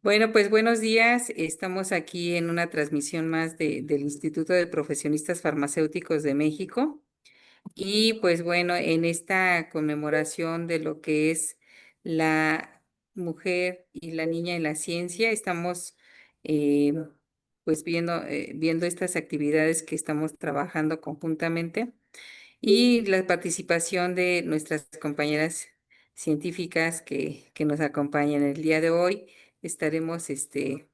Bueno, pues buenos días. Estamos aquí en una transmisión más del Instituto de Profesionistas Farmacéuticos de México. Y pues bueno, en esta conmemoración de lo que es la mujer y la niña en la ciencia, estamos eh, pues viendo estas actividades que estamos trabajando conjuntamente y la participación de nuestras compañeras científicas que nos acompañan el día de hoy. Estaremos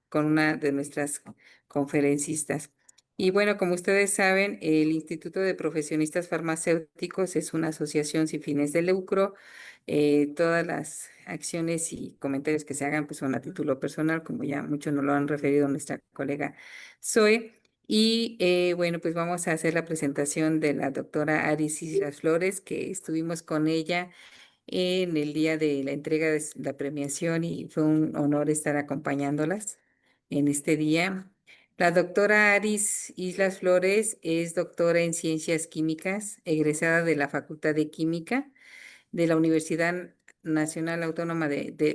con una de nuestras conferencistas. Y bueno, como ustedes saben, el Instituto de Profesionistas Farmacéuticos es una asociación sin fines de lucro. Todas las acciones y comentarios que se hagan pues son a título personal, como ya muchos nos lo han referido nuestra colega Zoe. Y bueno, pues vamos a hacer la presentación de la doctora Aris Islas Flores, que estuvimos con ella en el día de la entrega de la premiación y fue un honor estar acompañándolas en este día. La doctora Aris Islas Flores es doctora en Ciencias Químicas, egresada de la Facultad de Química de la Universidad Nacional Autónoma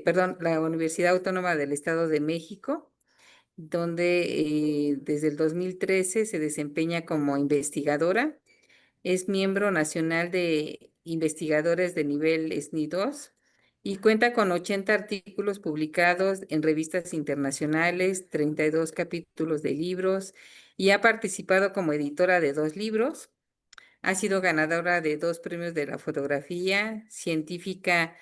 perdón, la Universidad Autónoma del Estado de México, donde desde el 2013 se desempeña como investigadora. Es miembro nacional de investigadores de nivel SNI 2 y cuenta con 80 artículos publicados en revistas internacionales, 32 capítulos de libros y ha participado como editora de 2 libros. Ha sido ganadora de 2 premios de la fotografía científica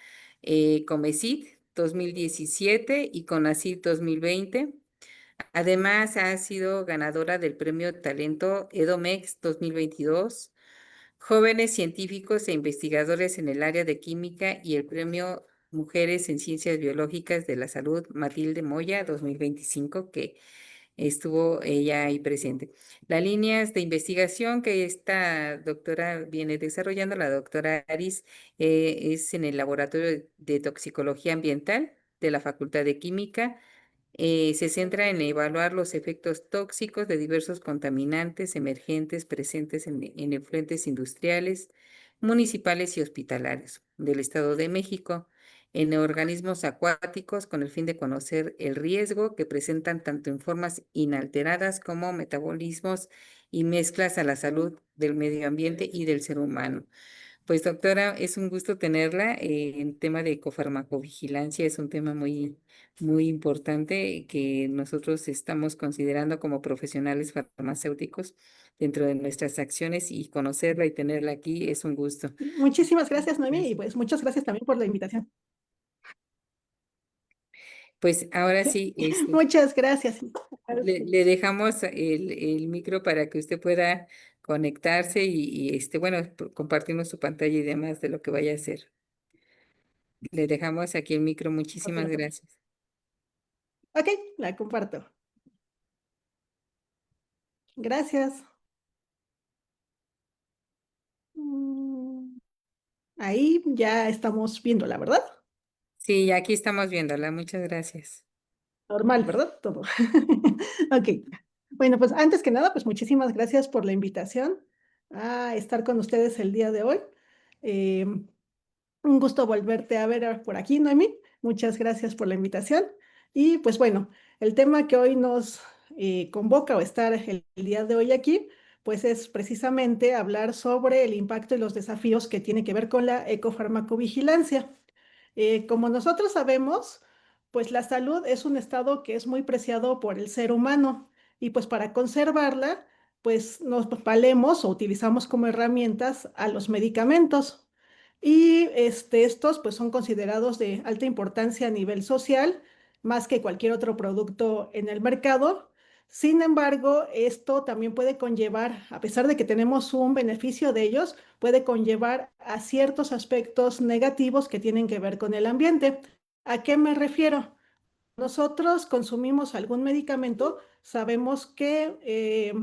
Comecit 2017 y Conacit 2020. Además, ha sido ganadora del Premio Talento Edomex 2022, Jóvenes Científicos e Investigadores en el Área de Química y el Premio Mujeres en Ciencias Biológicas de la Salud Matilde Moya 2025, que estuvo ella ahí presente. Las líneas de investigación que esta doctora viene desarrollando, la doctora Aris, es en el Laboratorio de Toxicología Ambiental de la Facultad de Química. Se centra en evaluar los efectos tóxicos de diversos contaminantes emergentes presentes en efluentes industriales, municipales y hospitalarios del Estado de México, en organismos acuáticos con el fin de conocer el riesgo que presentan tanto en formas inalteradas como metabolismos y mezclas a la salud del medio ambiente y del ser humano. Pues doctora, es un gusto tenerla. El tema de ecofarmacovigilancia es un tema muy importante que nosotros estamos considerando como profesionales farmacéuticos dentro de nuestras acciones y conocerla y tenerla aquí es un gusto. Muchísimas gracias, Noemí, y Gracias. pues muchas gracias también por la invitación. Pues ahora Sí, sí, muchas gracias. le dejamos el micro para que usted pueda conectarse y bueno, compartimos su pantalla y demás de lo que vaya a hacer. Le dejamos aquí el micro. Comparto Muchísimas la pantalla. gracias. Ok, la comparto. Gracias. Mm, Ahí ya estamos viendo, la verdad. Sí, aquí estamos viéndola. Muchas gracias. Normal, ¿verdad? Todo. Ok. Bueno, pues antes que nada, pues muchísimas gracias por la invitación a estar con ustedes el día de hoy. Eh, un gusto volverte a ver por aquí, Noemí. Muchas gracias por la invitación. Y pues bueno, el tema que hoy nos convoca o estar el día de hoy aquí, pues es precisamente hablar sobre el impacto y los desafíos que tiene que ver con la ecofarmacovigilancia. Como nosotros sabemos, pues la salud es un estado que es muy preciado por el ser humano y pues para conservarla, pues nos valemos o utilizamos como herramientas a los medicamentos. Y estos pues son considerados de alta importancia a nivel social, más que cualquier otro producto en el mercado. Sin embargo, esto también puede conllevar, a pesar de que tenemos un beneficio de ellos, puede conllevar a ciertos aspectos negativos que tienen que ver con el ambiente. ¿A qué me refiero? Nosotros consumimos algún medicamento, sabemos que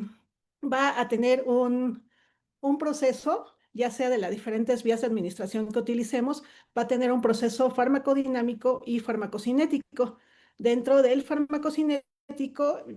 va a tener un proceso, ya sea de las diferentes vías de administración que utilicemos, va a tener un proceso farmacodinámico y farmacocinético. Dentro del farmacocinético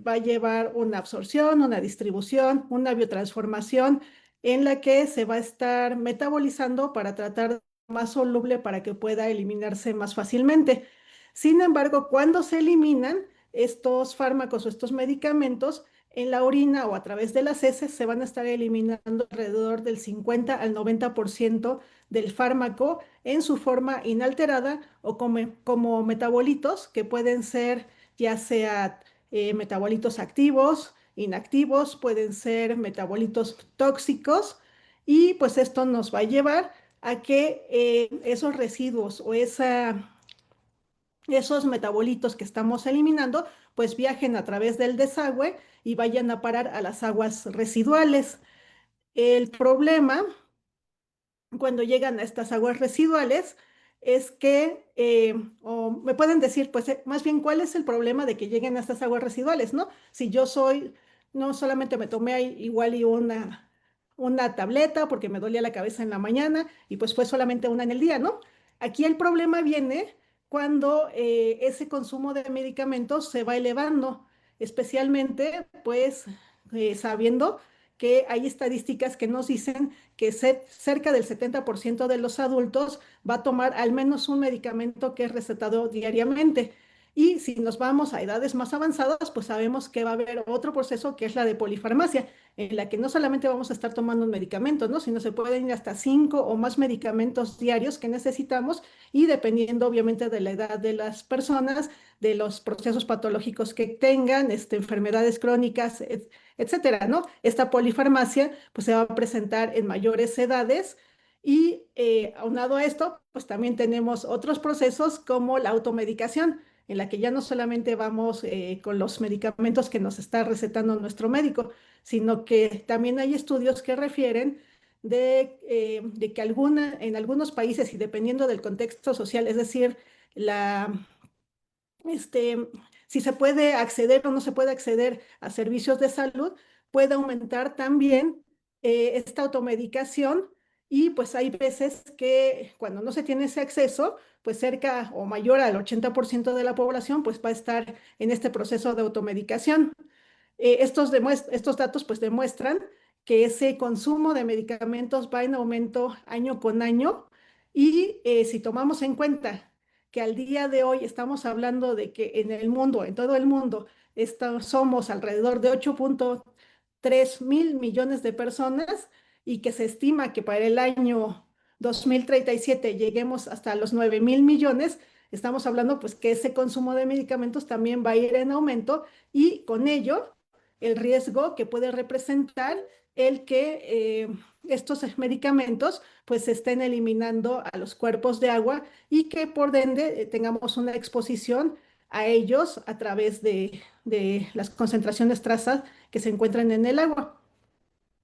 va a llevar una absorción, una distribución, una biotransformación en la que se va a estar metabolizando para tratar más soluble para que pueda eliminarse más fácilmente. Sin embargo, cuando se eliminan estos fármacos o estos medicamentos, en la orina o a través de las heces se van a estar eliminando alrededor del 50 al 90% del fármaco en su forma inalterada o como metabolitos que pueden ser ya sea metabolitos activos, inactivos, pueden ser metabolitos tóxicos y pues esto nos va a llevar a que esos residuos o esos metabolitos que estamos eliminando pues viajen a través del desagüe y vayan a parar a las aguas residuales. El problema cuando llegan a estas aguas residuales es que, o me pueden decir, pues más bien, ¿cuál es el problema de que lleguen a estas aguas residuales, no? Si yo soy, no solamente me tomé ahí igual y una tableta porque me dolía la cabeza en la mañana y pues fue solamente una en el día, ¿no? Aquí el problema viene cuando ese consumo de medicamentos se va elevando, especialmente pues sabiendo que hay estadísticas que nos dicen que cerca del 70% de los adultos va a tomar al menos un medicamento que es recetado diariamente. Y si nos vamos a edades más avanzadas, pues sabemos que va a haber otro proceso que es la de polifarmacia, en la que no solamente vamos a estar tomando un medicamento, ¿no? Sino se pueden ir hasta 5 o más medicamentos diarios que necesitamos y dependiendo obviamente de la edad de las personas, de los procesos patológicos que tengan, enfermedades crónicas, etcétera, ¿no? Esta polifarmacia pues se va a presentar en mayores edades y aunado a esto, pues también tenemos otros procesos como la automedicación, en la que ya no solamente vamos con los medicamentos que nos está recetando nuestro médico, sino que también hay estudios que refieren de que en algunos países y dependiendo del contexto social, es decir, la, este, si se puede acceder o no se puede acceder a servicios de salud, puede aumentar también esta automedicación y pues hay veces que cuando no se tiene ese acceso, pues cerca o mayor al 80% de la población pues va a estar en este proceso de automedicación. Estos datos pues demuestran que ese consumo de medicamentos va en aumento año con año y si tomamos en cuenta que al día de hoy estamos hablando de que en el mundo, en todo el mundo, somos alrededor de 8.3 mil millones de personas y que se estima que para el año 2037 lleguemos hasta los 9 mil millones, estamos hablando pues que ese consumo de medicamentos también va a ir en aumento y con ello el riesgo que puede representar el que estos medicamentos pues se estén eliminando a los cuerpos de agua y que por ende tengamos una exposición a ellos a través de las concentraciones trazas que se encuentran en el agua.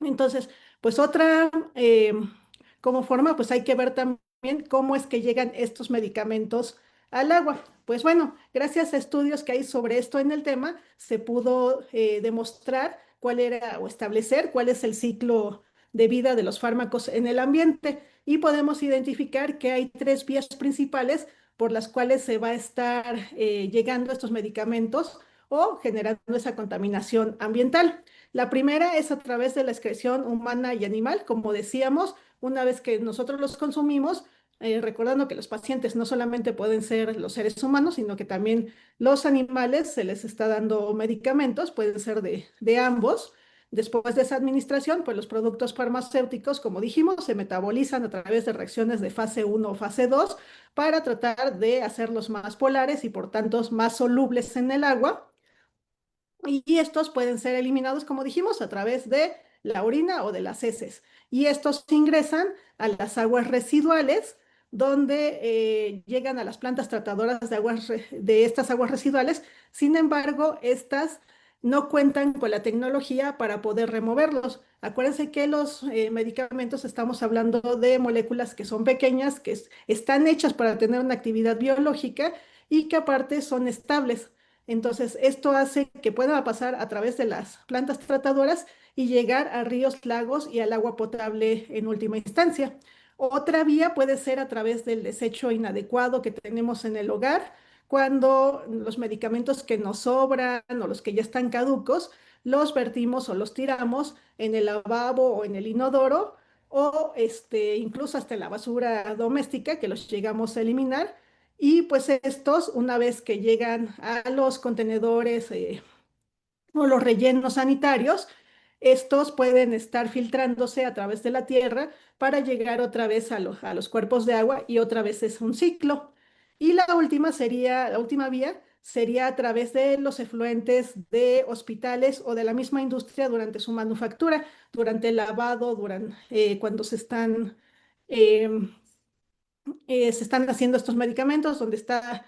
Entonces, pues otra, como forma, pues hay que ver también cómo es que llegan estos medicamentos al agua. Pues bueno, gracias a estudios que hay sobre esto en el tema, se pudo demostrar cuál era o establecer cuál es el ciclo de vida de los fármacos en el ambiente y podemos identificar que hay 3 vías principales por las cuales se va a estar llegando a estos medicamentos o generando esa contaminación ambiental. La primera es a través de la excreción humana y animal, como decíamos, una vez que nosotros los consumimos, recordando que los pacientes no solamente pueden ser los seres humanos, sino que también los animales se les está dando medicamentos, pueden ser de ambos. Después de esa administración, pues los productos farmacéuticos, como dijimos, se metabolizan a través de reacciones de fase 1 o fase 2 para tratar de hacerlos más polares y por tanto más solubles en el agua y estos pueden ser eliminados, como dijimos, a través de la orina o de las heces. Y estos ingresan a las aguas residuales, donde llegan a las plantas tratadoras de estas aguas residuales. Sin embargo, estas no cuentan con la tecnología para poder removerlos. Acuérdense que los medicamentos estamos hablando de moléculas que son pequeñas, que están hechas para tener una actividad biológica y que aparte son estables. Entonces, esto hace que pueda pasar a través de las plantas tratadoras y llegar a ríos, lagos y al agua potable en última instancia. Otra vía puede ser a través del desecho inadecuado que tenemos en el hogar, cuando los medicamentos que nos sobran o los que ya están caducos, los vertimos o los tiramos en el lavabo o en el inodoro o incluso hasta en la basura doméstica que los llegamos a eliminar Y pues estos, una vez que llegan a los contenedores o los rellenos sanitarios, estos pueden estar filtrándose a través de la tierra para llegar otra vez a los cuerpos de agua y otra vez es un ciclo. Y la última vía sería a través de los efluentes de hospitales o de la misma industria durante su manufactura, durante el lavado, cuando em, se están haciendo estos medicamentos, donde están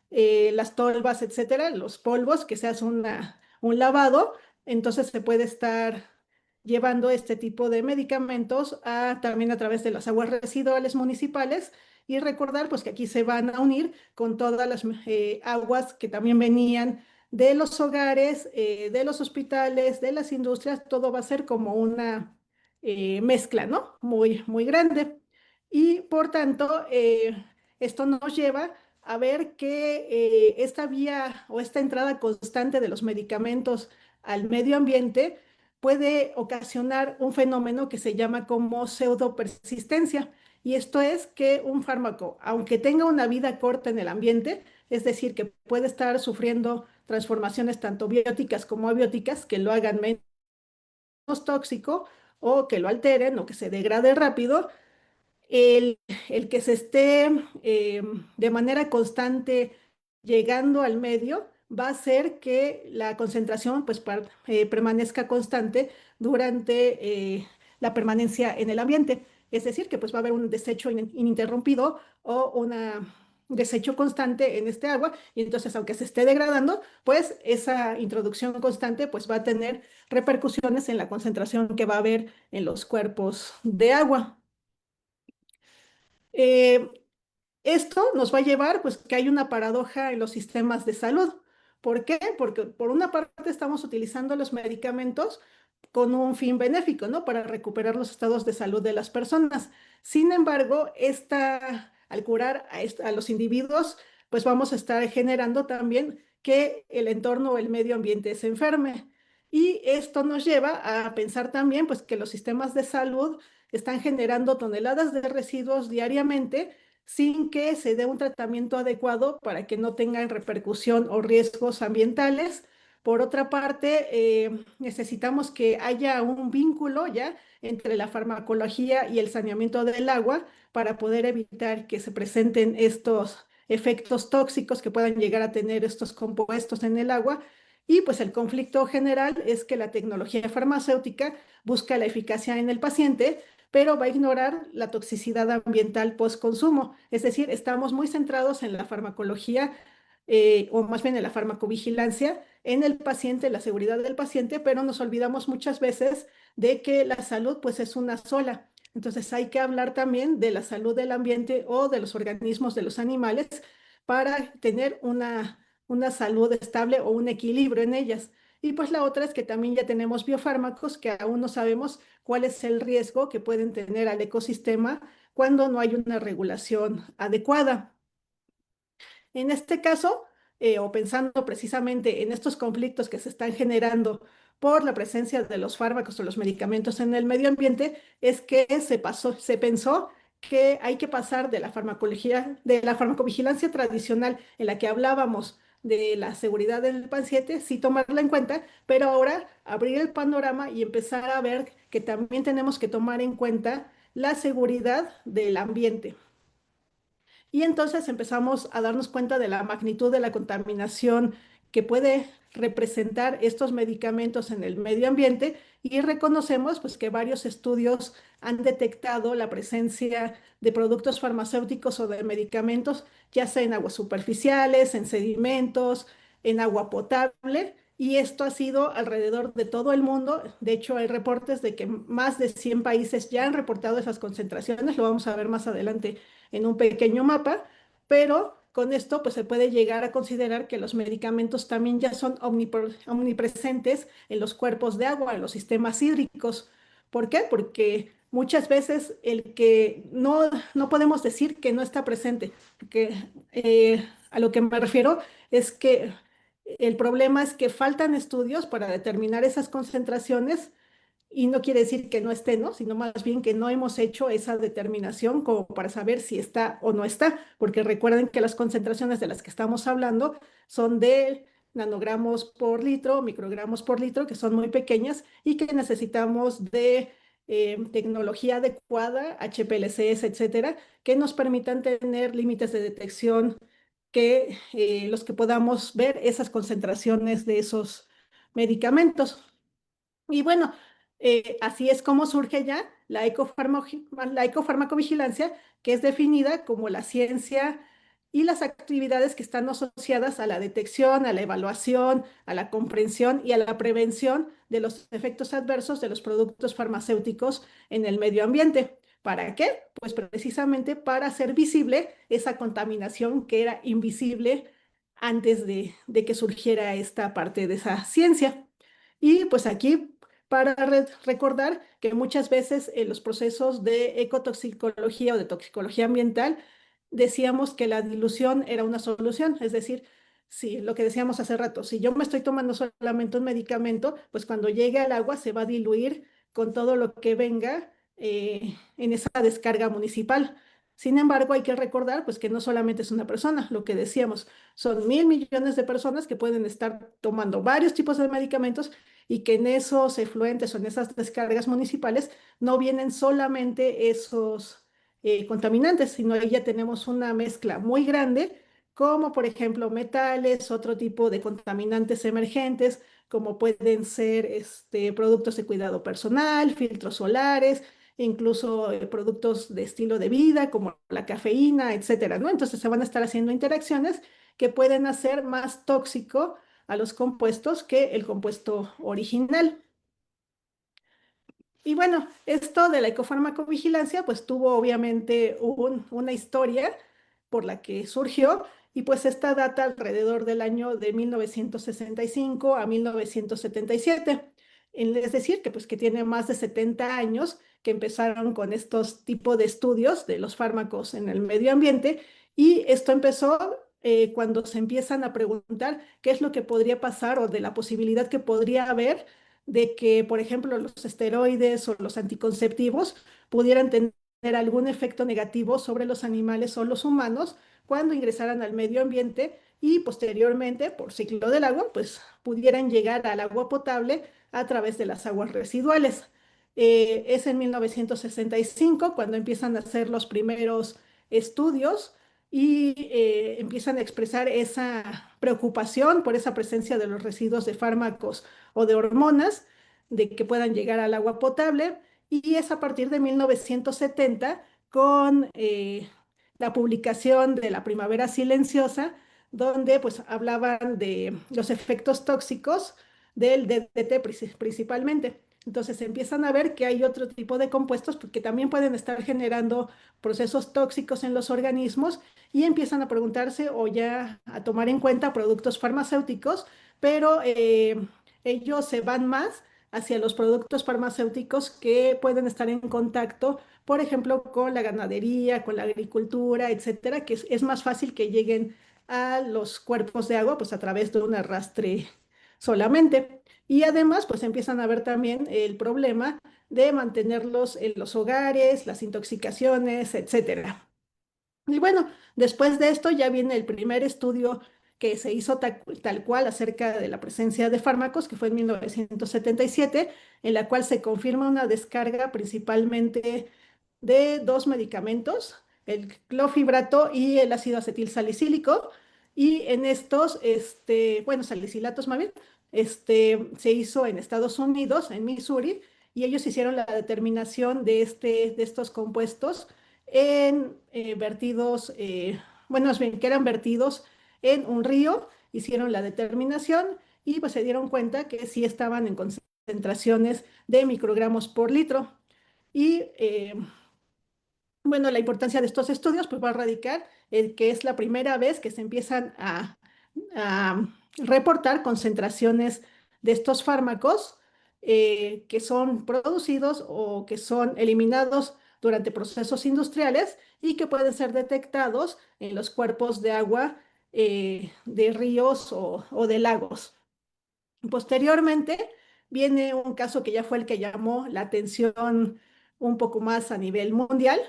las tolvas, etcétera, los polvos, que se hace un lavado, entonces se puede estar llevando este tipo de medicamentos también a través de las aguas residuales municipales y recordar pues que aquí se van a unir con todas las aguas que también venían de los hogares, de los hospitales, de las industrias, todo va a ser como una mezcla, ¿no? Muy, muy grande. Y por tanto, esto nos lleva a ver que esta vía o esta entrada constante de los medicamentos al medio ambiente puede ocasionar un fenómeno que se llama como pseudopersistencia. Y esto es que un fármaco, aunque tenga una vida corta en el ambiente, es decir, que puede estar sufriendo transformaciones tanto bióticas como abióticas que lo hagan menos tóxico o que lo alteren o que se degrade rápido, el, el que se esté de manera constante llegando al medio va a hacer que la concentración pues, permanezca constante durante la permanencia en el ambiente. Es decir, que pues, va a haber un desecho ininterrumpido o un desecho constante en este agua y entonces aunque se esté degradando, pues esa introducción constante pues va a tener repercusiones en la concentración que va a haber en los cuerpos de agua. Eh, Esto nos va a llevar, pues, que hay una paradoja en los sistemas de salud. ¿Por qué? Porque por una parte estamos utilizando los medicamentos con un fin benéfico, ¿no? Para recuperar los estados de salud de las personas. Sin embargo, al curar a los individuos, pues vamos a estar generando también que el entorno o el medio ambiente se enferme. Y esto nos lleva a pensar también, pues, que los sistemas de salud están generando toneladas de residuos diariamente sin que se dé un tratamiento adecuado para que no tengan repercusión o riesgos ambientales. Por otra parte, necesitamos que haya un vínculo ya entre la farmacología y el saneamiento del agua para poder evitar que se presenten estos efectos tóxicos que puedan llegar a tener estos compuestos en el agua. Y pues el conflicto general es que la tecnología farmacéutica busca la eficacia en el paciente, pero va a ignorar la toxicidad ambiental post-consumo. Es decir, estamos muy centrados en la farmacología o más bien en la farmacovigilancia en el paciente, la seguridad del paciente, pero nos olvidamos muchas veces de que la salud pues es una sola. Entonces hay que hablar también de la salud del ambiente o de los organismos de los animales para tener una salud estable o un equilibrio en ellas. Y pues la otra es que también ya tenemos biofármacos que aún no sabemos cuál es el riesgo que pueden tener al ecosistema cuando no hay una regulación adecuada. En este caso, o pensando precisamente en estos conflictos que se están generando por la presencia de los fármacos o los medicamentos en el medio ambiente, es que se pensó que hay que pasar de la farmacología, de la farmacovigilancia tradicional en la que hablábamos de la seguridad del paciente, sí tomarla en cuenta, pero ahora abrir el panorama y empezar a ver que también tenemos que tomar en cuenta la seguridad del ambiente. Y entonces empezamos a darnos cuenta de la magnitud de la contaminación que puede representar estos medicamentos en el medio ambiente y reconocemos pues que varios estudios han detectado la presencia de productos farmacéuticos o de medicamentos, ya sea en aguas superficiales, en sedimentos, en agua potable, y esto ha sido alrededor de todo el mundo. De hecho, hay reportes de que más de 100 países ya han reportado esas concentraciones, lo vamos a ver más adelante en un pequeño mapa, pero con esto pues se puede llegar a considerar que los medicamentos también ya son omnipresentes en los cuerpos de agua, en los sistemas hídricos. ¿Por qué? Porque muchas veces no podemos decir que no está presente, porque a lo que me refiero es que el problema es que faltan estudios para determinar esas concentraciones Y no quiere decir que no esté, ¿no? Sino más bien que no hemos hecho esa determinación como para saber si está o no está, porque recuerden que las concentraciones de las que estamos hablando son de nanogramos por litro, microgramos por litro, que son muy pequeñas y que necesitamos de tecnología adecuada, HPLCs, etcétera, que nos permitan tener límites de detección que los que podamos ver esas concentraciones de esos medicamentos. Y bueno, así es como surge ya la ecofarmacovigilancia, que es definida como la ciencia y las actividades que están asociadas a la detección, a la evaluación, a la comprensión y a la prevención de los efectos adversos de los productos farmacéuticos en el medio ambiente. ¿Para qué? Pues precisamente para hacer visible esa contaminación que era invisible antes de que surgiera esta parte de esa ciencia. Y pues aquí para recordar que muchas veces en los procesos de ecotoxicología o de toxicología ambiental decíamos que la dilución era una solución, es decir, si lo que decíamos hace rato, si yo me estoy tomando solamente un medicamento, pues cuando llegue al agua se va a diluir con todo lo que venga en esa descarga municipal. Sin embargo, hay que recordar pues que no solamente es una persona, lo que decíamos, son 1.000 millones de personas que pueden estar tomando varios tipos de medicamentos y que en esos efluentes o en esas descargas municipales no vienen solamente esos contaminantes, sino ahí ya tenemos una mezcla muy grande, como por ejemplo metales, otro tipo de contaminantes emergentes, como pueden ser productos de cuidado personal, filtros solares, incluso productos de estilo de vida, como la cafeína, etcétera, ¿no? Entonces se van a estar haciendo interacciones que pueden hacer más tóxico a los compuestos que el compuesto original. Y bueno, esto de la ecofarmacovigilancia pues tuvo obviamente una historia por la que surgió y pues esta data alrededor del año de 1965 a 1977. Es decir, que pues que tiene más de 70 años que empezaron con estos tipos de estudios de los fármacos en el medio ambiente y esto empezó cuando se empiezan a preguntar qué es lo que podría pasar o de la posibilidad que podría haber de que, por ejemplo, los esteroides o los anticonceptivos pudieran tener algún efecto negativo sobre los animales o los humanos cuando ingresaran al medio ambiente y posteriormente, por ciclo del agua, pues pudieran llegar al agua potable a través de las aguas residuales. Es en 1965 cuando empiezan a hacer los primeros estudios y empiezan a expresar esa preocupación por esa presencia de los residuos de fármacos o de hormonas de que puedan llegar al agua potable y es a partir de 1970 con la publicación de La Primavera Silenciosa, donde pues hablaban de los efectos tóxicos del DDT principalmente. Entonces empiezan a ver que hay otro tipo de compuestos que también pueden estar generando procesos tóxicos en los organismos y empiezan a preguntarse o ya a tomar en cuenta productos farmacéuticos, pero ellos se van más hacia los productos farmacéuticos que pueden estar en contacto, por ejemplo, con la ganadería, con la agricultura, etcétera, que es más fácil que lleguen a los cuerpos de agua, pues a través de un arrastre solamente. Y además, pues empiezan a ver también el problema de mantenerlos en los hogares, las intoxicaciones, etcétera. Y bueno, después de esto ya viene el primer estudio que se hizo tal cual acerca de la presencia de fármacos, que fue en 1977, en la cual se confirma una descarga principalmente de dos medicamentos, el clофibrato y el ácido acetil salicílico. Y en estos, bueno, salicilatos más bien, se hizo en Estados Unidos, en Missouri, y ellos hicieron la determinación de estos compuestos en vertidos, bueno, más bien que eran vertidos en un río, hicieron la determinación y pues se dieron cuenta que sí estaban en concentraciones de microgramos por litro. Y bueno, la importancia de estos estudios pues va a radicar en que es la primera vez que se empiezan a reportar concentraciones de estos fármacos que son producidos o que son eliminados durante procesos industriales y que pueden ser detectados en los cuerpos de agua de ríos o de lagos. Posteriormente, viene un caso que ya fue el que llamó la atención un poco más a nivel mundial,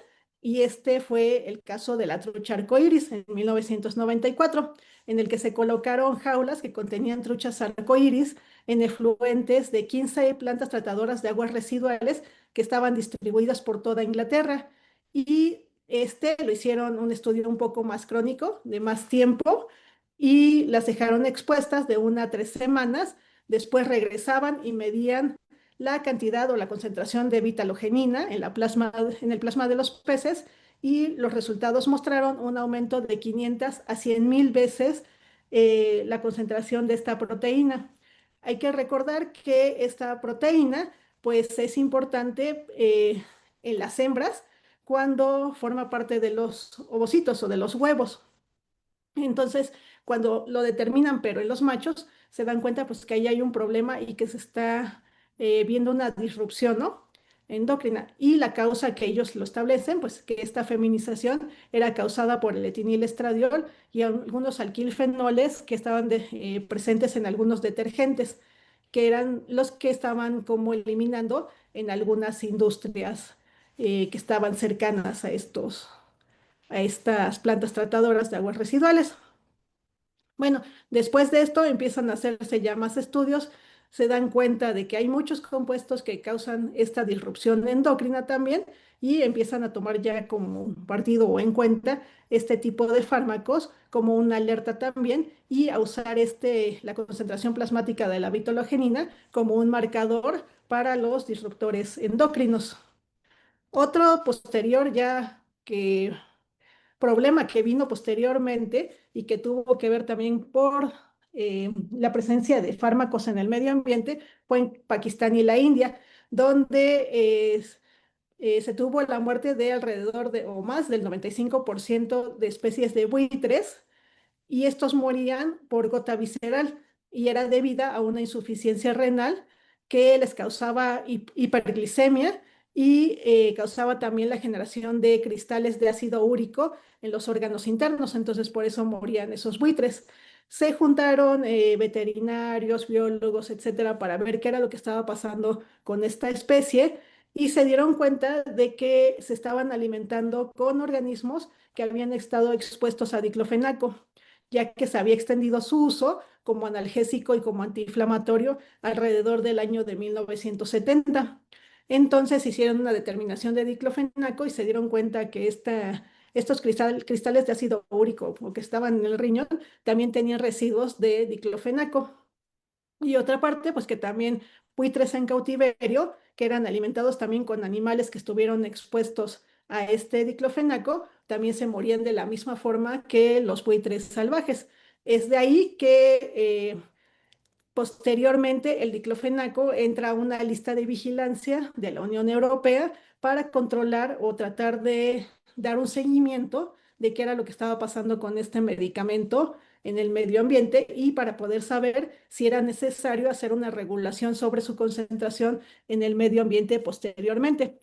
y este fue el caso de la trucha arcoíris en 1994, en el que se colocaron jaulas que contenían truchas arcoíris en efluentes de 15 plantas tratadoras de aguas residuales que estaban distribuidas por toda Inglaterra. Y lo hicieron un estudio un poco más crónico, de más tiempo, y las dejaron expuestas de 1 a 3 semanas. Después regresaban y medían la cantidad o la concentración de vitalogenina en el plasma de los peces, y los resultados mostraron un aumento de 500 a 100.000 veces la concentración de esta proteína. Hay que recordar que esta proteína pues es importante en las hembras cuando forma parte de los ovocitos o de los huevos. Entonces, cuando lo determinan, pero en los machos, se dan cuenta pues que ahí hay un problema y que se está viendo una disrupción, ¿no? Endocrina. Y la causa que ellos lo establecen, pues que esta feminización era causada por el etinilestradiol y algunos alquilfenoles que estaban presentes en algunos detergentes, que eran los que estaban como eliminando en algunas industrias que estaban cercanas a estas plantas tratadoras de aguas residuales. Bueno, después de esto empiezan a hacerse ya más estudios, se dan cuenta de que hay muchos compuestos que causan esta disrupción endocrina también, y empiezan a tomar ya como partido o en cuenta este tipo de fármacos como una alerta también, y a usar la concentración plasmática de la vitologenina como un marcador para los disruptores endocrinos. Otro posterior ya que problema que vino posteriormente y que tuvo que ver también por la presencia de fármacos en el medio ambiente fue en Pakistán y la India, donde se tuvo la muerte de alrededor de o más del 95% de especies de buitres, y estos morían por gota visceral, y era debida a una insuficiencia renal que les causaba hiperglicemia, y causaba también la generación de cristales de ácido úrico en los órganos internos. Entonces por eso morían esos buitres. Se juntaron veterinarios, biólogos, etcétera, para ver qué era lo que estaba pasando con esta especie, y se dieron cuenta de que se estaban alimentando con organismos que habían estado expuestos a diclofenaco, ya que se había extendido su uso como analgésico y como antiinflamatorio alrededor del año de 1970. Entonces hicieron una determinación de diclofenaco y se dieron cuenta que estos cristales de ácido úrico o que estaban en el riñón también tenían residuos de diclofenaco. Y otra parte, pues que también buitres en cautiverio, que eran alimentados también con animales que estuvieron expuestos a este diclofenaco, también se morían de la misma forma que los buitres salvajes. Es de ahí que posteriormente el diclofenaco entra a una lista de vigilancia de la Unión Europea para controlar o tratar de dar un seguimiento de qué era lo que estaba pasando con este medicamento en el medio ambiente, y para poder saber si era necesario hacer una regulación sobre su concentración en el medio ambiente posteriormente.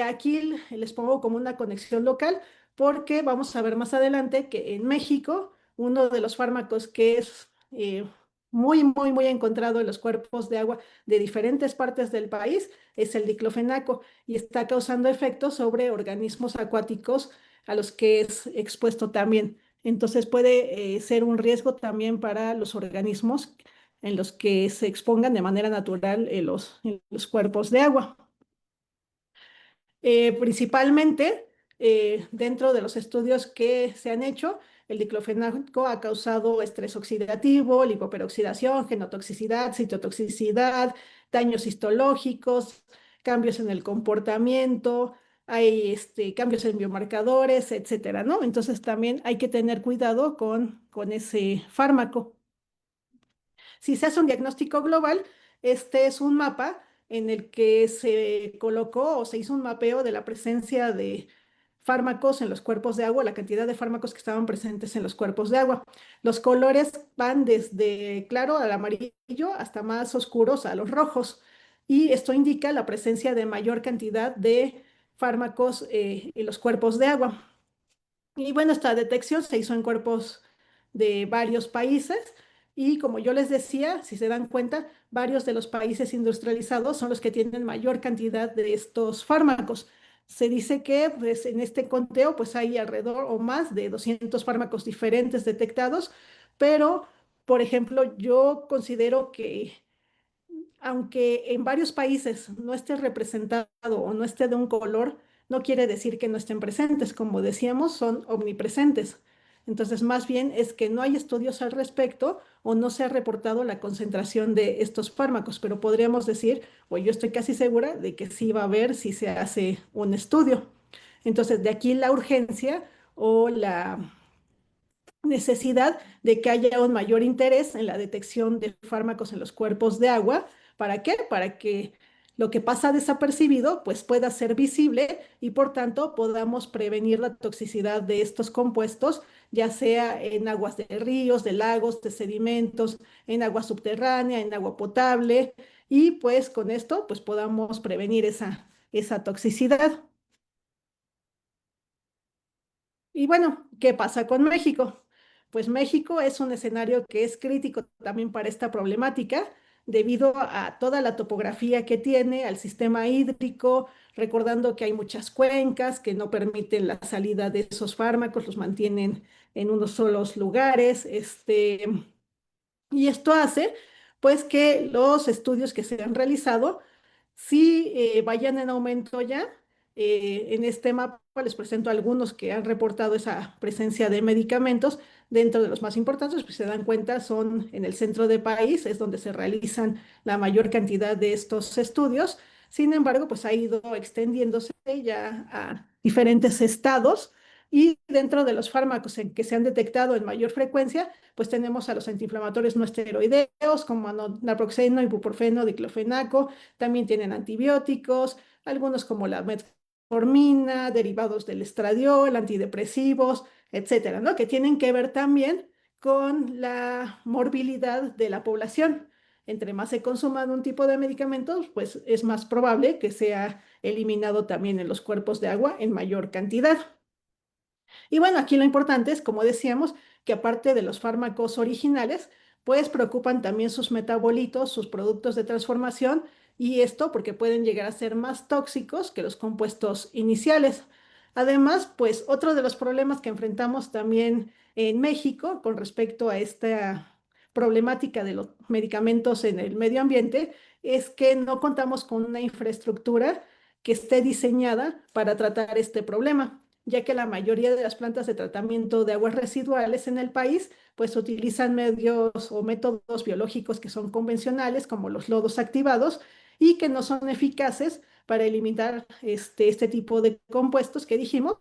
Aquí les pongo como una conexión local, porque vamos a ver más adelante que en México uno de los fármacos que es muy, muy, muy encontrado en los cuerpos de agua de diferentes partes del país es el diclofenaco, y está causando efectos sobre organismos acuáticos a los que es expuesto también. Entonces puede ser un riesgo también para los organismos en los que se expongan de manera natural en los cuerpos de agua. Principalmente, dentro de los estudios que se han hecho, el diclofenaco ha causado estrés oxidativo, lipoperoxidación, genotoxicidad, citotoxicidad, daños histológicos, cambios en el comportamiento, hay cambios en biomarcadores, etcétera, ¿no? Entonces también hay que tener cuidado con ese fármaco. Si se hace un diagnóstico global, este es un mapa en el que se colocó o se hizo un mapeo de la presencia de fármacos en los cuerpos de agua, la cantidad de fármacos que estaban presentes en los cuerpos de agua. Los colores van desde claro al amarillo hasta más oscuros a los rojos, y esto indica la presencia de mayor cantidad de fármacos en los cuerpos de agua. Y bueno, esta detección se hizo en cuerpos de varios países, Y como yo les decía, si se dan cuenta, varios de los países industrializados son los que tienen mayor cantidad de estos fármacos. Se dice que pues, en este conteo pues, hay alrededor o más de 200 fármacos diferentes detectados, pero, por ejemplo, yo considero que aunque en varios países no esté representado o no esté de un color, no quiere decir que no estén presentes. Como decíamos, son omnipresentes. Entonces, más bien es que no hay estudios al respecto o no se ha reportado la concentración de estos fármacos, pero podríamos decir, o yo estoy casi segura de que sí va a haber si se hace un estudio. Entonces, de aquí la urgencia o la necesidad de que haya un mayor interés en la detección de fármacos en los cuerpos de agua. ¿Para qué? Para que lo que pasa desapercibido pues pueda ser visible y por tanto podamos prevenir la toxicidad de estos compuestos, ya sea en aguas de ríos, de lagos, de sedimentos, en agua subterránea, en agua potable y pues con esto pues podamos prevenir esa toxicidad. Y bueno, ¿qué pasa con México? Pues México es un escenario que es crítico también para esta problemática debido a toda la topografía que tiene, al sistema hídrico, recordando que hay muchas cuencas que no permiten la salida de esos fármacos, los mantienen en unos solos lugares, y esto hace, pues, que los estudios que se han realizado sí vayan en aumento ya. En este mapa les presento algunos que han reportado esa presencia de medicamentos. Dentro de los más importantes, pues se dan cuenta, son en el centro del país, es donde se realizan la mayor cantidad de estos estudios. Sin embargo, pues ha ido extendiéndose ya a diferentes estados y dentro de los fármacos en que se han detectado en mayor frecuencia, pues tenemos a los antiinflamatorios no esteroideos como naproxeno, ibuprofeno, diclofenaco, también tienen antibióticos, algunos como la metformina, derivados del estradiol, antidepresivos, etcétera, ¿no? Que tienen que ver también con la morbilidad de la población. Entre más se consuma de un tipo de medicamentos, pues es más probable que sea eliminado también en los cuerpos de agua en mayor cantidad. Y bueno, aquí lo importante es, como decíamos, que aparte de los fármacos originales, pues preocupan también sus metabolitos, sus productos de transformación, y esto porque pueden llegar a ser más tóxicos que los compuestos iniciales. Además, pues otro de los problemas que enfrentamos también en México con respecto a esta problemática de los medicamentos en el medio ambiente es que no contamos con una infraestructura que esté diseñada para tratar este problema, ya que la mayoría de las plantas de tratamiento de aguas residuales en el país pues utilizan medios o métodos biológicos que son convencionales, como los lodos activados, y que no son eficaces para eliminar este tipo de compuestos que dijimos,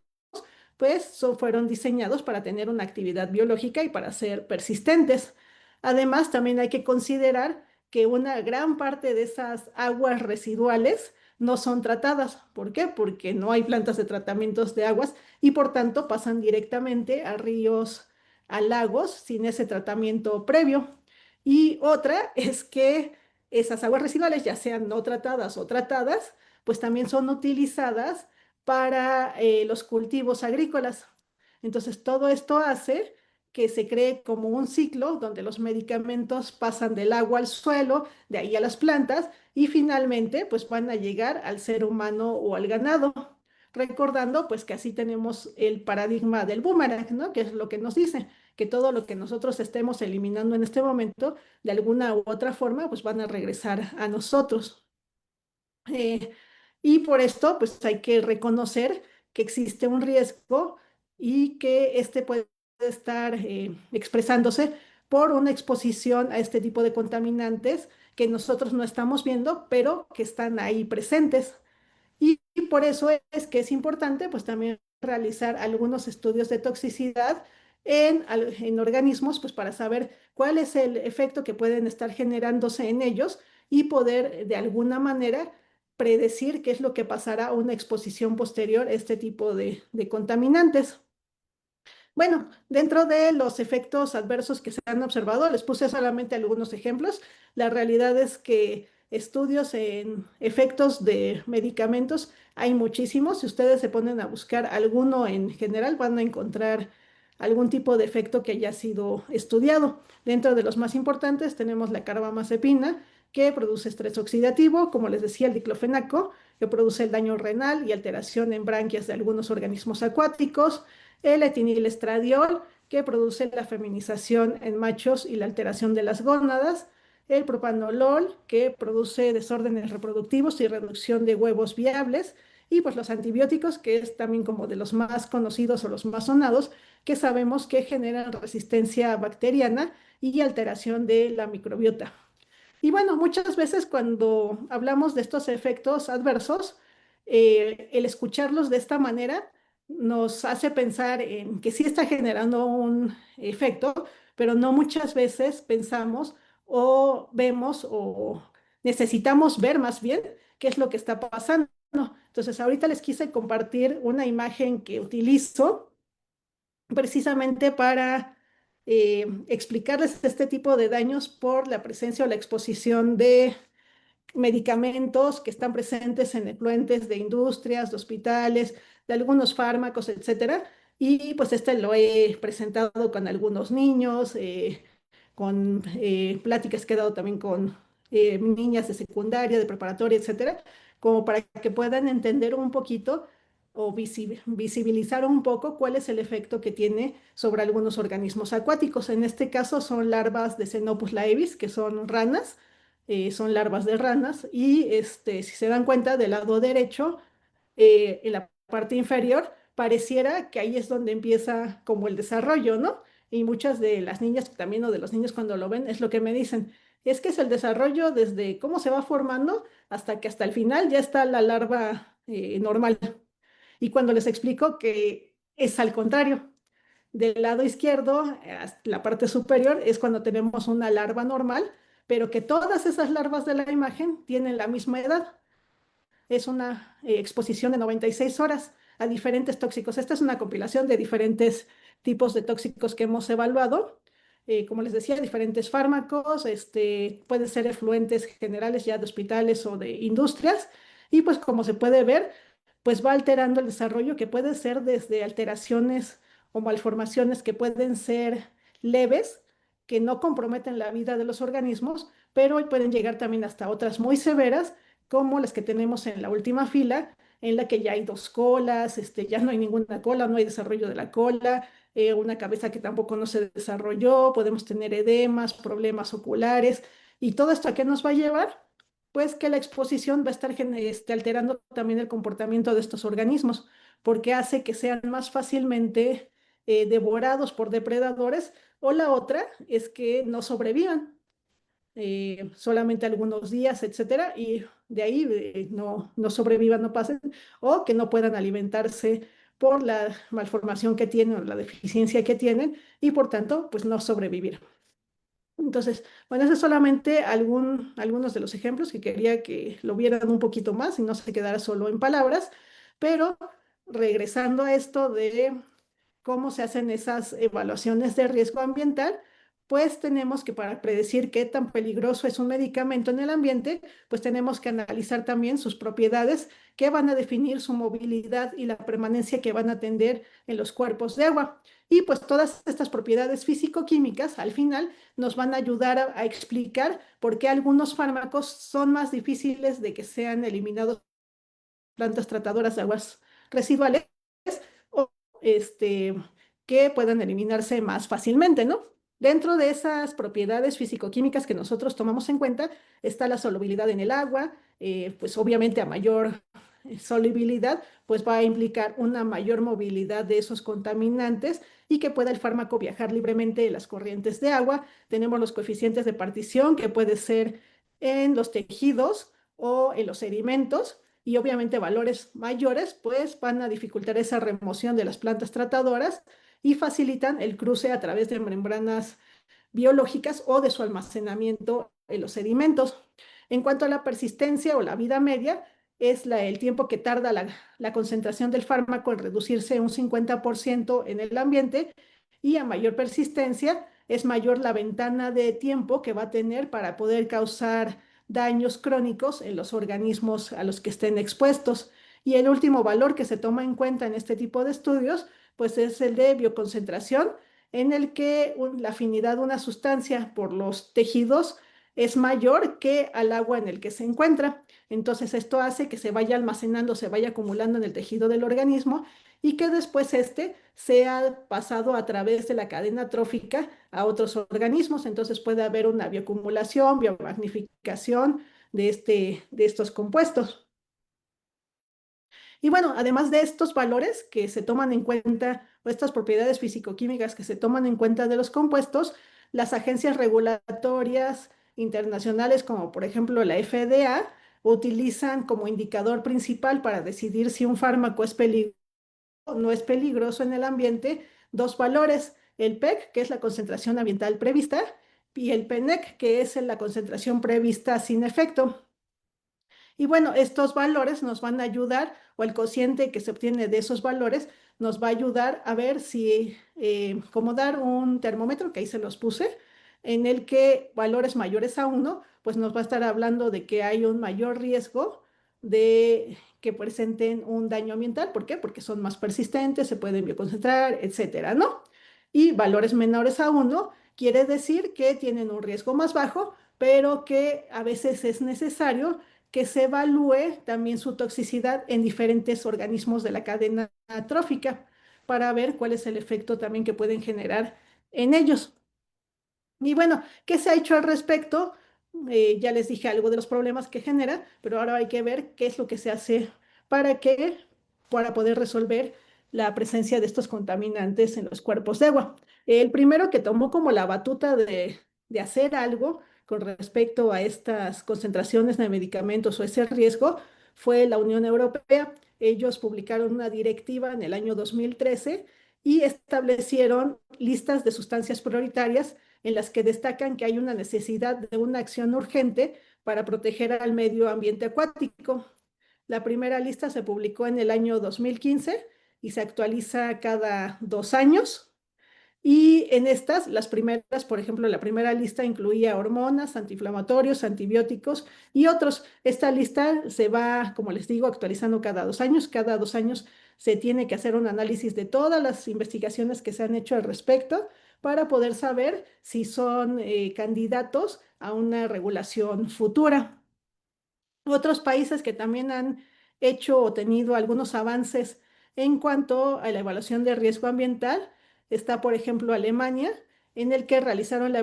pues fueron diseñados para tener una actividad biológica y para ser persistentes. Además, también hay que considerar que una gran parte de esas aguas residuales no son tratadas. ¿Por qué? Porque no hay plantas de tratamientos de aguas y por tanto pasan directamente a ríos, a lagos sin ese tratamiento previo. Y otra es que esas aguas residuales, ya sean no tratadas o tratadas, pues también son utilizadas para los cultivos agrícolas. Entonces, todo esto hace que se cree como un ciclo donde los medicamentos pasan del agua al suelo, de ahí a las plantas y finalmente pues van a llegar al ser humano o al ganado. Recordando pues que así tenemos el paradigma del boomerang, ¿no? Que es lo que nos dice, que todo lo que nosotros estemos eliminando en este momento, de alguna u otra forma, pues van a regresar a nosotros. Eh, y por esto, pues hay que reconocer que existe un riesgo y que este puede estar expresándose por una exposición a este tipo de contaminantes que nosotros no estamos viendo, pero que están ahí presentes. Y por eso es que es importante, pues también realizar algunos estudios de toxicidad en organismos, pues para saber cuál es el efecto que pueden estar generándose en ellos y poder de alguna manera predecir qué es lo que pasará a una exposición posterior a este tipo de contaminantes. Bueno, dentro de los efectos adversos que se han observado, les puse solamente algunos ejemplos. La realidad es que estudios en efectos de medicamentos hay muchísimos. Si ustedes se ponen a buscar alguno en general, van a encontrar algún tipo de efecto que haya sido estudiado. Dentro de los más importantes tenemos la carbamazepina, que produce estrés oxidativo, como les decía, el diclofenaco, que produce el daño renal y alteración en branquias de algunos organismos acuáticos, el etinilestradiol, que produce la feminización en machos y la alteración de las gónadas, el propanolol, que produce desórdenes reproductivos y reducción de huevos viables, y pues los antibióticos, que es también como de los más conocidos o los más sonados, que sabemos que generan resistencia bacteriana y alteración de la microbiota. Y bueno, muchas veces cuando hablamos de estos efectos adversos, el escucharlos de esta manera nos hace pensar en que sí está generando un efecto, pero no muchas veces pensamos o vemos o necesitamos ver más bien qué es lo que está pasando. Entonces, ahorita les quise compartir una imagen que utilizo precisamente para explicarles este tipo de daños por la presencia o la exposición de medicamentos que están presentes en efluentes de industrias, de hospitales, de algunos fármacos, etcétera. Y pues este lo he presentado con algunos niños, con pláticas que he dado también con niñas de secundaria, de preparatoria, etcétera, como para que puedan entender un poquito o visibilizar un poco cuál es el efecto que tiene sobre algunos organismos acuáticos. En este caso son larvas de Xenopus laevis, que son ranas, son larvas de ranas, y si se dan cuenta del lado derecho, en la parte inferior, pareciera que ahí es donde empieza como el desarrollo, ¿no? Y muchas de las niñas también o de los niños cuando lo ven es lo que me dicen, es que es el desarrollo desde cómo se va formando hasta que hasta el final ya está la larva normal. Y cuando les explico que es al contrario, del lado izquierdo, la parte superior, es cuando tenemos una larva normal, pero que todas esas larvas de la imagen tienen la misma edad. Es una exposición de 96 horas a diferentes tóxicos. Esta es una compilación de diferentes tipos de tóxicos que hemos evaluado. Como les decía, diferentes fármacos, pueden ser efluentes generales ya de hospitales o de industrias. Y pues como se puede ver, pues va alterando el desarrollo, que puede ser desde alteraciones o malformaciones que pueden ser leves, que no comprometen la vida de los organismos, pero pueden llegar también hasta otras muy severas, como las que tenemos en la última fila, en la que ya hay dos colas, ya no hay ninguna cola, no hay desarrollo de la cola, una cabeza que tampoco no se desarrolló, podemos tener edemas, problemas oculares, y todo esto, ¿a qué nos va a llevar? Pues que la exposición va a estar alterando también el comportamiento de estos organismos, porque hace que sean más fácilmente devorados por depredadores, o la otra es que no sobrevivan solamente algunos días, etcétera, y de ahí no sobrevivan, no pasen, o que no puedan alimentarse por la malformación que tienen o la deficiencia que tienen, y por tanto, pues no sobrevivir. Entonces, bueno, ese es solamente algunos de los ejemplos que quería que lo vieran un poquito más y no se quedara solo en palabras, pero regresando a esto de cómo se hacen esas evaluaciones de riesgo ambiental, pues tenemos que para predecir qué tan peligroso es un medicamento en el ambiente, pues tenemos que analizar también sus propiedades que van a definir su movilidad y la permanencia que van a tener en los cuerpos de agua. Y pues todas estas propiedades físico-químicas al final nos van a ayudar a explicar por qué algunos fármacos son más difíciles de que sean eliminados plantas tratadoras de aguas residuales o que puedan eliminarse más fácilmente, ¿no? Dentro de esas propiedades físico-químicas que nosotros tomamos en cuenta está la solubilidad en el agua, pues obviamente a mayor solubilidad, pues va a implicar una mayor movilidad de esos contaminantes y que pueda el fármaco viajar libremente en las corrientes de agua. Tenemos los coeficientes de partición, que puede ser en los tejidos o en los sedimentos, y obviamente valores mayores pues van a dificultar esa remoción de las plantas tratadoras y facilitan el cruce a través de membranas biológicas o de su almacenamiento en los sedimentos. En cuanto a la persistencia o la vida media, es el tiempo que tarda la concentración del fármaco en reducirse un 50% en el ambiente, y a mayor persistencia es mayor la ventana de tiempo que va a tener para poder causar daños crónicos en los organismos a los que estén expuestos. Y el último valor que se toma en cuenta en este tipo de estudios, pues es el de bioconcentración, en el que la afinidad de una sustancia por los tejidos es mayor que al agua en el que se encuentra. Entonces esto hace que se vaya almacenando, se vaya acumulando en el tejido del organismo y que después este sea pasado a través de la cadena trófica a otros organismos. Entonces puede haber una bioacumulación, biomagnificación de estos compuestos. Y bueno, además de estos valores que se toman en cuenta, o estas propiedades fisicoquímicas que se toman en cuenta de los compuestos, las agencias regulatorias internacionales, como por ejemplo la FDA, utilizan como indicador principal para decidir si un fármaco es peligroso o no es peligroso en el ambiente, dos valores, el PEC, que es la concentración ambiental prevista, y el PENEC, que es la concentración prevista sin efecto. Y bueno, estos valores nos van a ayudar, o el cociente que se obtiene de esos valores, nos va a ayudar a ver si, como dar un termómetro, que ahí se los puse, en el que valores mayores a uno, pues nos va a estar hablando de que hay un mayor riesgo de que presenten un daño ambiental. ¿Por qué? Porque son más persistentes, se pueden bioconcentrar, etcétera, ¿no? Y valores menores a uno quiere decir que tienen un riesgo más bajo, pero que a veces es necesario que se evalúe también su toxicidad en diferentes organismos de la cadena trófica para ver cuál es el efecto también que pueden generar en ellos. Y bueno, ¿qué se ha hecho al respecto? Ya les dije algo de los problemas que genera, pero ahora hay que ver qué es lo que se hace para que, para poder resolver la presencia de estos contaminantes en los cuerpos de agua. El primero que tomó como la batuta de hacer algo con respecto a estas concentraciones de medicamentos o ese riesgo fue la Unión Europea. Ellos publicaron una directiva en el año 2013 y establecieron listas de sustancias prioritarias en las que destacan que hay una necesidad de una acción urgente para proteger al medio ambiente acuático. La primera lista se publicó en el año 2015 y se actualiza cada 2 años. Y en estas, las primeras, por ejemplo, la primera lista incluía hormonas, antiinflamatorios, antibióticos y otros. Esta lista se va, como les digo, actualizando cada 2 años. Cada 2 años se tiene que hacer un análisis de todas las investigaciones que se han hecho al respecto para poder saber si son candidatos a una regulación futura. Otros países que también han hecho o tenido algunos avances en cuanto a la evaluación de riesgo ambiental, está por ejemplo Alemania, en el que realizaron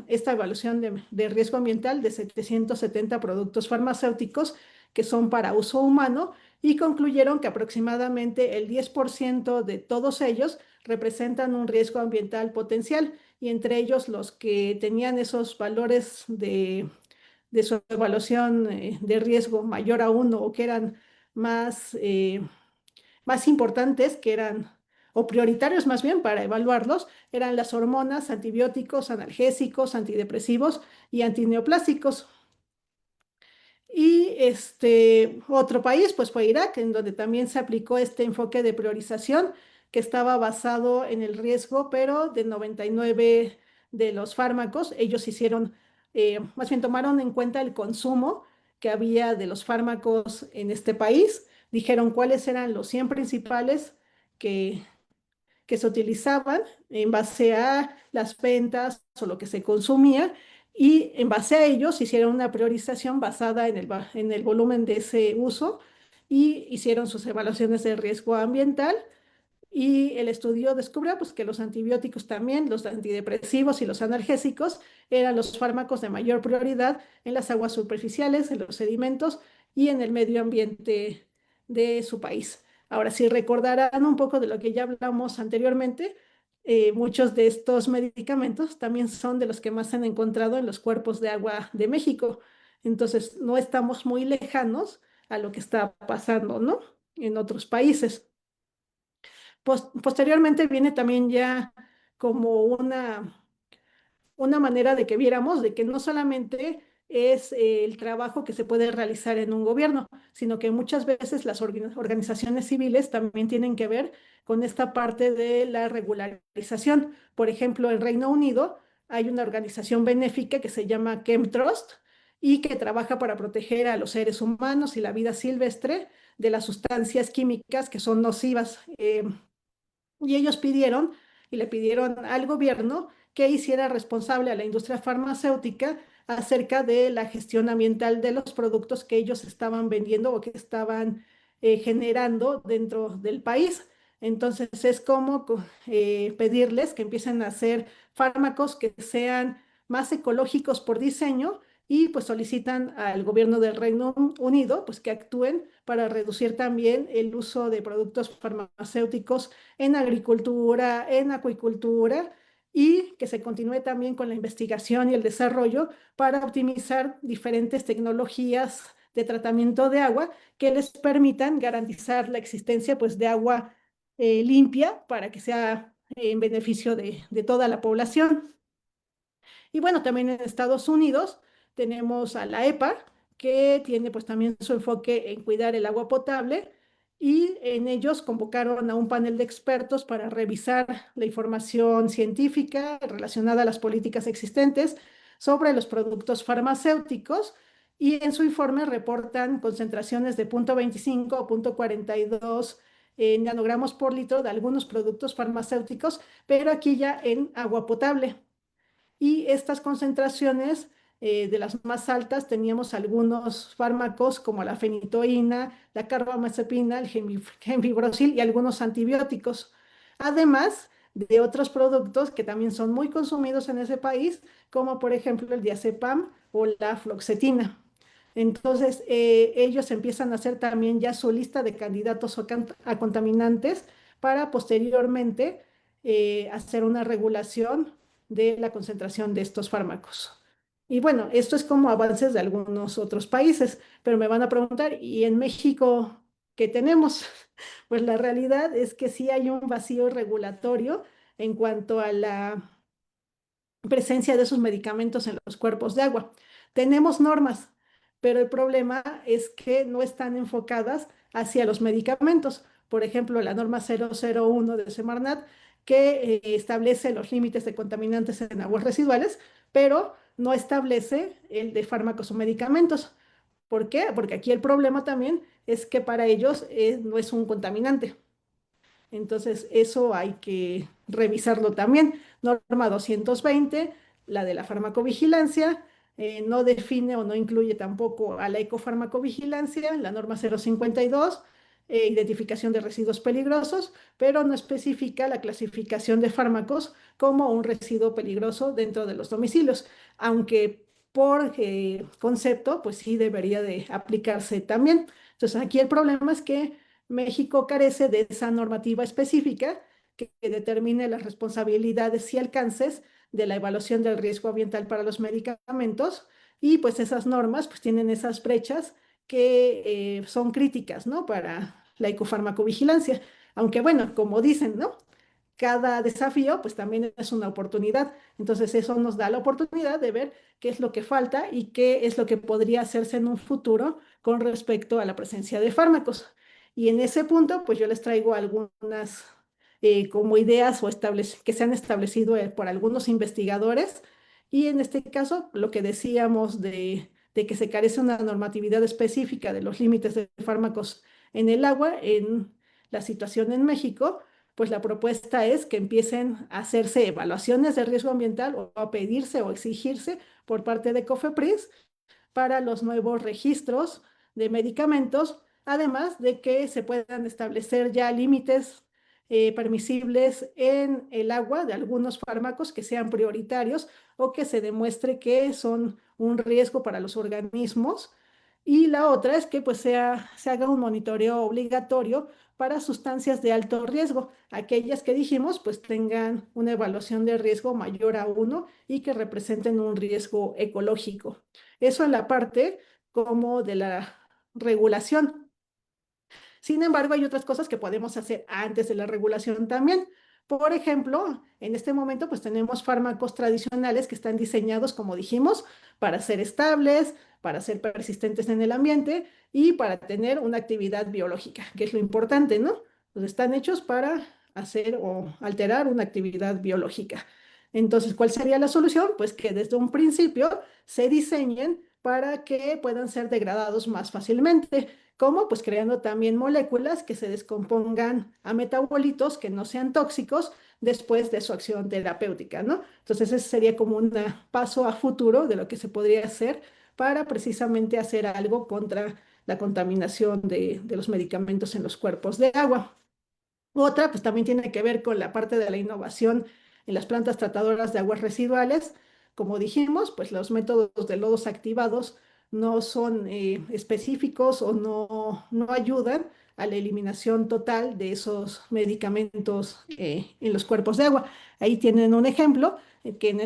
esta evaluación de riesgo ambiental de 770 productos farmacéuticos que son para uso humano y concluyeron que aproximadamente el 10% de todos ellos representan un riesgo ambiental potencial y entre ellos los que tenían esos valores de su evaluación de riesgo mayor a uno o que eran más, más importantes, que eran, o prioritarios más bien para evaluarlos, eran las hormonas, antibióticos, analgésicos, antidepresivos y antineoplásicos. Y otro país, pues fue Irak, en donde también se aplicó este enfoque de priorización que estaba basado en el riesgo, pero de 99 de los fármacos. Ellos hicieron, más bien tomaron en cuenta el consumo que había de los fármacos en este país. Dijeron cuáles eran los 100 principales que, que se utilizaban en base a las ventas o lo que se consumía y en base a ellos hicieron una priorización basada en el volumen de ese uso y hicieron sus evaluaciones de riesgo ambiental y el estudio descubrió pues, que los antibióticos también, los antidepresivos y los analgésicos eran los fármacos de mayor prioridad en las aguas superficiales, en los sedimentos y en el medio ambiente de su país. Ahora, si recordarán un poco de lo que ya hablamos anteriormente, muchos de estos medicamentos también son de los que más se han encontrado en los cuerpos de agua de México. Entonces, no estamos muy lejanos a lo que está pasando, ¿no? En otros países. Posteriormente viene también ya como una manera de que viéramos de que no solamente es el trabajo que se puede realizar en un gobierno, sino que muchas veces las organizaciones civiles también tienen que ver con esta parte de la regularización. Por ejemplo, en Reino Unido hay una organización benéfica que se llama Chemtrust y que trabaja para proteger a los seres humanos y la vida silvestre de las sustancias químicas que son nocivas. y ellos pidieron y le pidieron al gobierno que hiciera responsable a la industria farmacéutica acerca de la gestión ambiental de los productos que ellos estaban vendiendo o que estaban generando dentro del país. Entonces es como pedirles que empiecen a hacer fármacos que sean más ecológicos por diseño y pues solicitan al gobierno del Reino Unido pues que actúen para reducir también el uso de productos farmacéuticos en agricultura, en acuicultura y que se continúe también con la investigación y el desarrollo para optimizar diferentes tecnologías de tratamiento de agua que les permitan garantizar la existencia pues de agua limpia para que sea en beneficio de toda la población. Y bueno, también en Estados Unidos tenemos a la EPA, que tiene pues también su enfoque en cuidar el agua potable y en ellos convocaron a un panel de expertos para revisar la información científica relacionada a las políticas existentes sobre los productos farmacéuticos y en su informe reportan concentraciones de 0,25 o 0,42 nanogramos por litro de algunos productos farmacéuticos, pero aquí ya en agua potable. Y estas concentraciones de las más altas teníamos algunos fármacos como la fenitoína, la carbamazepina, el gemibrosil y algunos antibióticos. Además de otros productos que también son muy consumidos en ese país, como por ejemplo el diazepam o la fluoxetina. Entonces, ellos empiezan a hacer también ya su lista de candidatos a contaminantes para posteriormente hacer una regulación de la concentración de estos fármacos. Y bueno, esto es como avances de algunos otros países, pero me van a preguntar, ¿y en México qué tenemos? Pues la realidad es que sí hay un vacío regulatorio en cuanto a la presencia de esos medicamentos en los cuerpos de agua. Tenemos normas, pero el problema es que no están enfocadas hacia los medicamentos. Por ejemplo, la norma 001 de Semarnat, que establece los límites de contaminantes en aguas residuales, pero no establece el de fármacos o medicamentos. ¿Por qué? Porque aquí el problema también es que para ellos no es un contaminante. Entonces, eso hay que revisarlo también. Norma 220, la de la farmacovigilancia, no define o no incluye tampoco a la ecofarmacovigilancia, la norma 052, identificación de residuos peligrosos, pero no especifica la clasificación de fármacos como un residuo peligroso dentro de los domicilios, aunque por concepto, pues sí debería de aplicarse también. Entonces, aquí el problema es que México carece de esa normativa específica que determine las responsabilidades y alcances de la evaluación del riesgo ambiental para los medicamentos y pues esas normas pues tienen esas brechas que son críticas, ¿no? Para la ecofarmacovigilancia. Aunque bueno, como dicen, ¿no? Cada desafío pues también es una oportunidad. Entonces eso nos da la oportunidad de ver qué es lo que falta y qué es lo que podría hacerse en un futuro con respecto a la presencia de fármacos. Y en ese punto, pues yo les traigo algunas como ideas que se han establecido por algunos investigadores. Y en este caso, lo que decíamos de que se carece una normatividad específica de los límites de fármacos en el agua, en la situación en México, pues la propuesta es que empiecen a hacerse evaluaciones de riesgo ambiental o a pedirse o exigirse por parte de COFEPRIS para los nuevos registros de medicamentos, además de que se puedan establecer ya límites permisibles en el agua de algunos fármacos que sean prioritarios o que se demuestre que son un riesgo para los organismos. Y la otra es que pues se haga un monitoreo obligatorio para sustancias de alto riesgo. Aquellas que dijimos pues tengan una evaluación de riesgo mayor a 1 y que representen un riesgo ecológico. Eso en la parte como de la regulación. Sin embargo, hay otras cosas que podemos hacer antes de la regulación también. Por ejemplo, en este momento pues tenemos fármacos tradicionales que están diseñados, como dijimos, para ser estables, para ser persistentes en el ambiente y para tener una actividad biológica, que es lo importante, ¿no? Pues están hechos para hacer o alterar una actividad biológica. Entonces, ¿cuál sería la solución? Pues que desde un principio se diseñen para que puedan ser degradados más fácilmente. ¿Cómo? Pues creando también moléculas que se descompongan a metabolitos que no sean tóxicos después de su acción terapéutica, ¿no? Entonces, ese sería como un paso a futuro de lo que se podría hacer para precisamente hacer algo contra la contaminación de los medicamentos en los cuerpos de agua. Otra, pues también tiene que ver con la parte de la innovación en las plantas tratadoras de aguas residuales. Como dijimos, pues los métodos de lodos activados no son específicos o no ayudan a la eliminación total de esos medicamentos en los cuerpos de agua. Ahí tienen un ejemplo, que en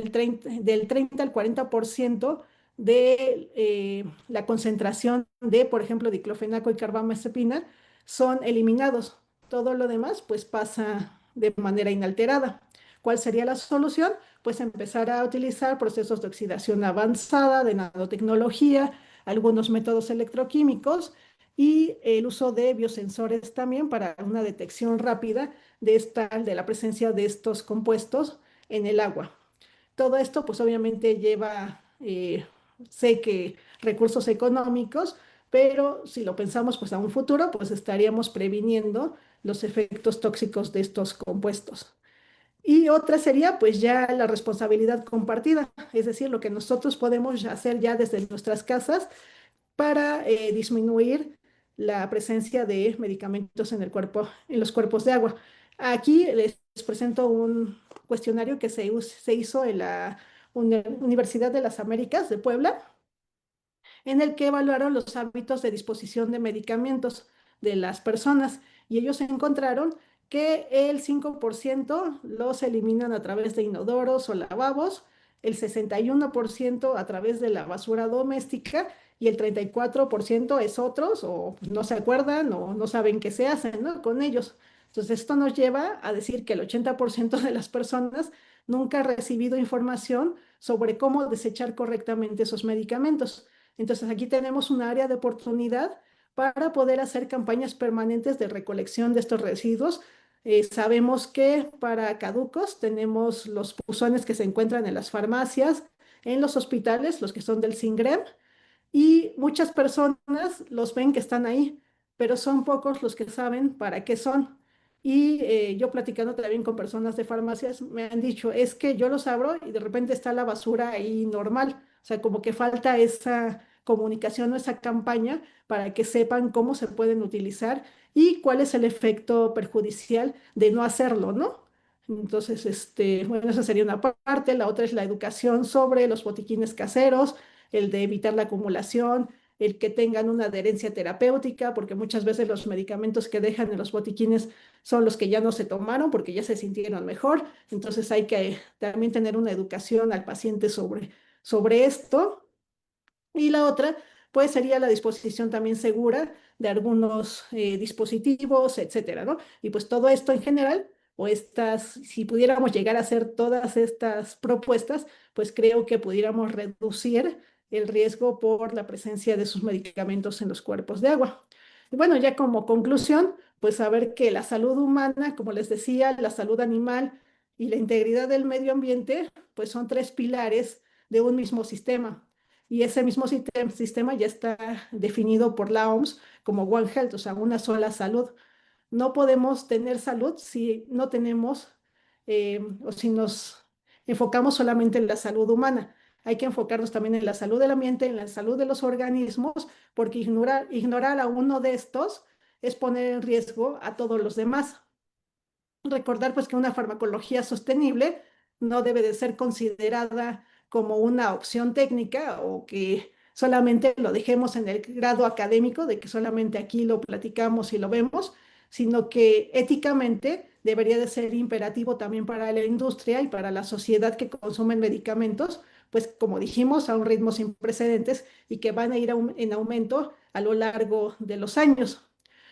del 30 al 40% de la concentración de, por ejemplo, diclofenaco y carbamazepina son eliminados. Todo lo demás pues pasa de manera inalterada. ¿Cuál sería la solución? Pues empezar a utilizar procesos de oxidación avanzada, de nanotecnología, algunos métodos electroquímicos y el uso de biosensores también para una detección rápida de la presencia de estos compuestos en el agua. Todo esto pues obviamente lleva, sé que recursos económicos, pero si lo pensamos pues a un futuro, pues estaríamos previniendo los efectos tóxicos de estos compuestos. Y otra sería pues ya la responsabilidad compartida, es decir, lo que nosotros podemos hacer ya desde nuestras casas para disminuir la presencia de medicamentos en el cuerpo, en los cuerpos de agua. Aquí les presento un cuestionario que se hizo en la Universidad de las Américas de Puebla, en el que evaluaron los hábitos de disposición de medicamentos de las personas y ellos encontraron que el 5% los eliminan a través de inodoros o lavabos, el 61% a través de la basura doméstica y el 34% es otros o no se acuerdan o no saben qué se hacen, ¿no? Con ellos. Entonces, esto nos lleva a decir que el 80% de las personas nunca ha recibido información sobre cómo desechar correctamente esos medicamentos. Entonces aquí tenemos un área de oportunidad para poder hacer campañas permanentes de recolección de estos residuos. Sabemos que para caducos tenemos los buzones que se encuentran en las farmacias, en los hospitales, los que son del SINGREM, y muchas personas los ven que están ahí, pero son pocos los que saben para qué son. Y yo platicando también con personas de farmacias, me han dicho, es que yo los abro y de repente está la basura ahí normal. O sea, como que falta esa comunicación o esa campaña para que sepan cómo se pueden utilizar y cuál es el efecto perjudicial de no hacerlo, ¿no? Entonces, bueno, esa sería una parte. La otra es la educación sobre los botiquines caseros, el de evitar la acumulación, el que tengan una adherencia terapéutica, porque muchas veces los medicamentos que dejan en los botiquines son los que ya no se tomaron porque ya se sintieron mejor. Entonces hay que también tener una educación al paciente sobre esto. Y la otra, pues sería la disposición también segura de algunos dispositivos, etcétera, ¿no? Y pues todo esto en general, o si pudiéramos llegar a hacer todas estas propuestas, pues creo que pudiéramos reducir el riesgo por la presencia de sus medicamentos en los cuerpos de agua. Y bueno, ya como conclusión, pues saber que la salud humana, como les decía, la salud animal y la integridad del medio ambiente, pues son tres pilares de un mismo sistema. Y ese mismo sistema ya está definido por la OMS como One Health, o sea, una sola salud. No podemos tener salud si no tenemos o si nos enfocamos solamente en la salud humana. Hay que enfocarnos también en la salud del ambiente, en la salud de los organismos, porque ignorar a uno de estos es poner en riesgo a todos los demás. Recordar pues que una farmacología sostenible no debe de ser considerada como una opción técnica o que solamente lo dejemos en el grado académico de que solamente aquí lo platicamos y lo vemos, sino que éticamente debería de ser imperativo también para la industria y para la sociedad que consumen medicamentos, pues como dijimos, a un ritmo sin precedentes y que van a ir en aumento a lo largo de los años.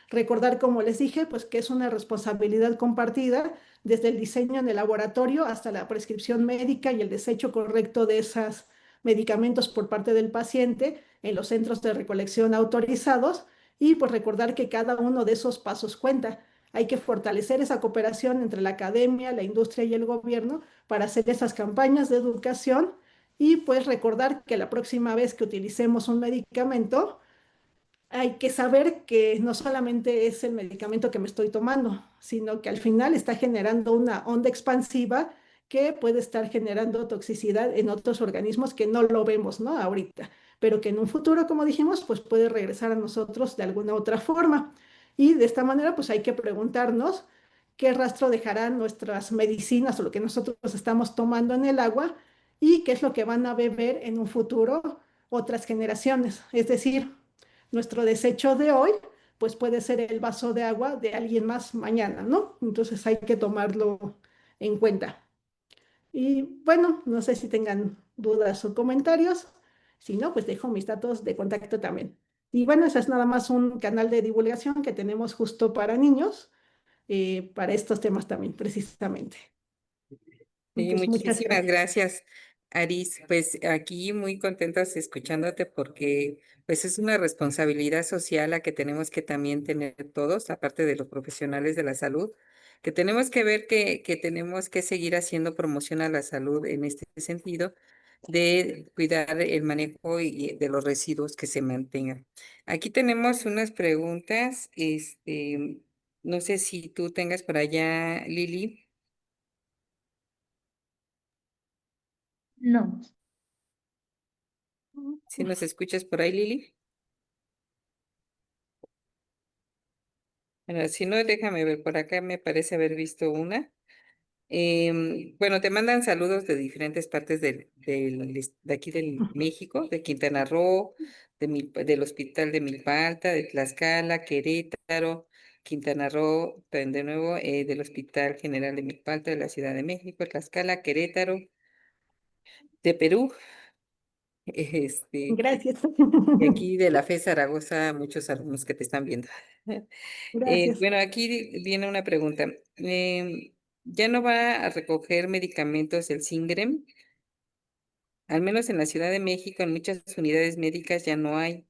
Recordar, como les dije, pues que es una responsabilidad compartida desde el diseño en el laboratorio hasta la prescripción médica y el desecho correcto de esos medicamentos por parte del paciente en los centros de recolección autorizados y pues recordar que cada uno de esos pasos cuenta. Hay que fortalecer esa cooperación entre la academia, la industria y el gobierno para hacer esas campañas de educación Y pues recordar que la próxima vez que utilicemos un medicamento, hay que saber que no solamente es el medicamento que me estoy tomando, sino que al final está generando una onda expansiva que puede estar generando toxicidad en otros organismos que no lo vemos, ¿no? Ahorita, pero que en un futuro, como dijimos, pues puede regresar a nosotros de alguna otra forma. Y de esta manera, pues hay que preguntarnos qué rastro dejarán nuestras medicinas o lo que nosotros estamos tomando en el agua y qué es lo que van a beber en un futuro otras generaciones. Es decir, nuestro desecho de hoy, pues puede ser el vaso de agua de alguien más mañana, ¿no? Entonces hay que tomarlo en cuenta. Y bueno, no sé si tengan dudas o comentarios. Si no, pues dejo mis datos de contacto también. Y bueno, ese es nada más un canal de divulgación que tenemos justo para niños, para estos temas también, precisamente. Sí, Pues muchas muchísimas gracias. gracias, Aris. Pues aquí muy contentos escuchándote porque pues es una responsabilidad social la que tenemos que también tener todos, aparte de los profesionales de la salud, que tenemos que ver que tenemos que seguir haciendo promoción a la salud en este sentido de cuidar el manejo y de los residuos que se mantengan. Aquí tenemos unas preguntas, no sé si tú tengas por allá, Lili. No, Si nos escuchas por ahí, Lili. Bueno, si no, déjame ver, por acá me parece haber visto una. Bueno, te mandan saludos de diferentes partes de aquí del México, de Quintana Roo, del Hospital de Milpa Alta, de Tlaxcala, Querétaro, Quintana Roo, de nuevo, del Hospital General de Milpa Alta de la Ciudad de México, Tlaxcala, Querétaro, de Perú, este, Gracias. y aquí de la FE Zaragoza, muchos alumnos que te están viendo. Gracias. Bueno, aquí viene una pregunta. ¿Ya no va a recoger medicamentos el SINGREM? Al menos en la Ciudad de México, en muchas unidades médicas ya no hay.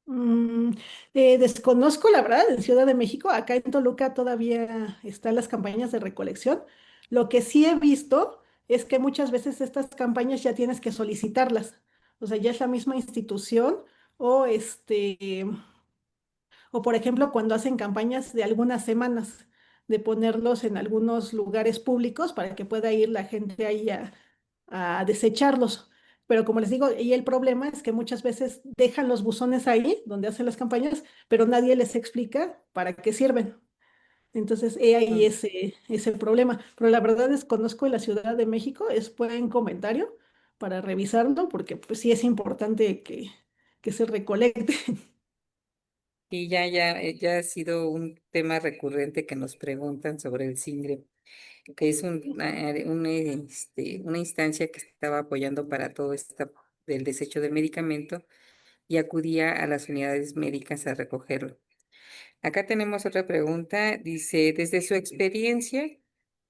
Mm, desconozco la verdad, en Ciudad de México, acá en Toluca todavía están las campañas de recolección. Lo que sí he visto es que muchas veces estas campañas ya tienes que solicitarlas. O sea, ya es la misma institución o o por ejemplo, cuando hacen campañas de algunas semanas, de ponerlos en algunos lugares públicos para que pueda ir la gente ahí a desecharlos. Pero como les digo, y el problema es que muchas veces dejan los buzones ahí, donde hacen las campañas, pero nadie les explica para qué sirven. Entonces, he ahí Mm. ese problema. Pero la verdad es, conozco en la Ciudad de México, es buen comentario para revisarlo, porque pues sí es importante que se recolecte. Y ya ha sido un tema recurrente que nos preguntan sobre el SINGREM, que es una instancia que estaba apoyando para todo esto del desecho del medicamento y acudía a las unidades médicas a recogerlo. Acá tenemos otra pregunta. Dice, desde su experiencia,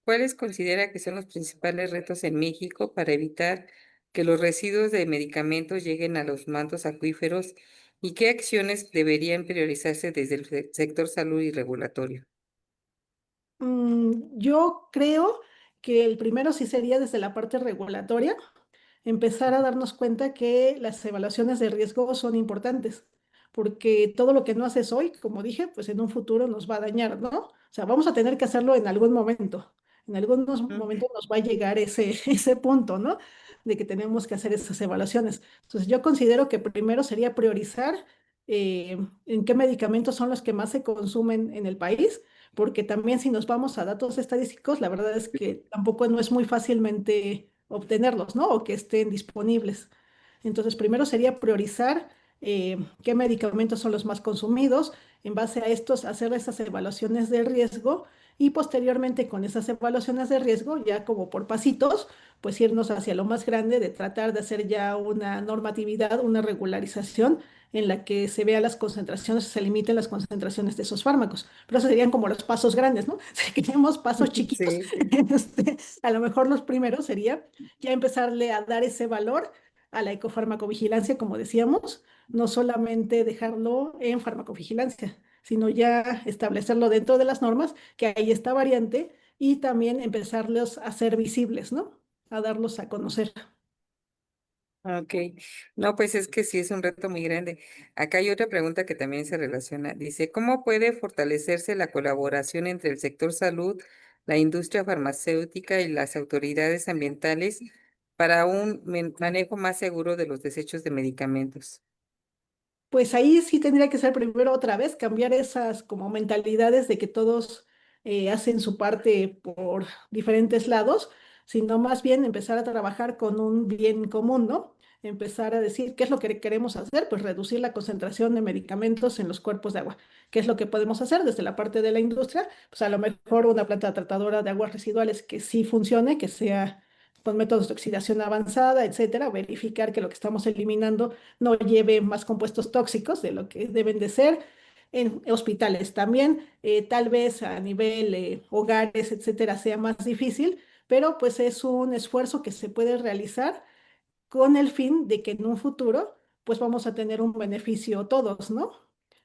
¿cuáles considera que son los principales retos en México para evitar que los residuos de medicamentos lleguen a los mantos acuíferos y qué acciones deberían priorizarse desde el sector salud y regulatorio? Yo creo que el primero sí sería desde la parte regulatoria, empezar a darnos cuenta que las evaluaciones de riesgo son importantes, porque todo lo que no haces hoy, como dije, pues en un futuro nos va a dañar, ¿no? O sea, vamos a tener que hacerlo en algún momento. En algunos Ujú. momentos nos va a llegar ese punto, ¿no? De que tenemos que hacer esas evaluaciones. Entonces, yo considero que primero sería priorizar en qué medicamentos son los que más se consumen en el país, porque también si nos vamos a datos estadísticos, la verdad es que tampoco no es muy fácilmente obtenerlos, ¿no? O que estén disponibles. Entonces, primero sería priorizar qué medicamentos son los más consumidos, en base a estos hacer esas evaluaciones de riesgo y posteriormente con esas evaluaciones de riesgo, ya como por pasitos, pues irnos hacia lo más grande de tratar de hacer ya una normatividad, una regularización en la que se vean las concentraciones, se limiten las concentraciones de esos fármacos. Pero esos serían como los pasos grandes, ¿no? Si queremos pasos chiquitos, Sí. a lo mejor los primeros sería ya empezarle a dar ese valor a la ecofarmacovigilancia, como decíamos, no solamente dejarlo en farmacovigilancia, sino ya establecerlo dentro de las normas, que ahí está variante, y también empezarlos a ser visibles, ¿no? a darlos a conocer. Ok, no, pues es que sí es un reto muy grande. Acá hay otra pregunta que también se relaciona. Dice, ¿cómo puede fortalecerse la colaboración entre el sector salud, la industria farmacéutica y las autoridades ambientales para un manejo más seguro de los desechos de medicamentos? Pues ahí sí tendría que ser primero otra vez, cambiar esas como mentalidades de que todos hacen su parte por diferentes lados, sino más bien empezar a trabajar con un bien común, ¿no? Empezar a decir qué es lo que queremos hacer, pues reducir la concentración de medicamentos en los cuerpos de agua. ¿Qué es lo que podemos hacer desde la parte de la industria? Pues a lo mejor una planta tratadora de aguas residuales que sí funcione, que sea con métodos de oxidación avanzada, etcétera, verificar que lo que estamos eliminando no lleve más compuestos tóxicos de lo que deben de ser. En hospitales también, tal vez a nivel hogares, etcétera, sea más difícil, pero pues es un esfuerzo que se puede realizar con el fin de que en un futuro pues vamos a tener un beneficio todos, ¿no?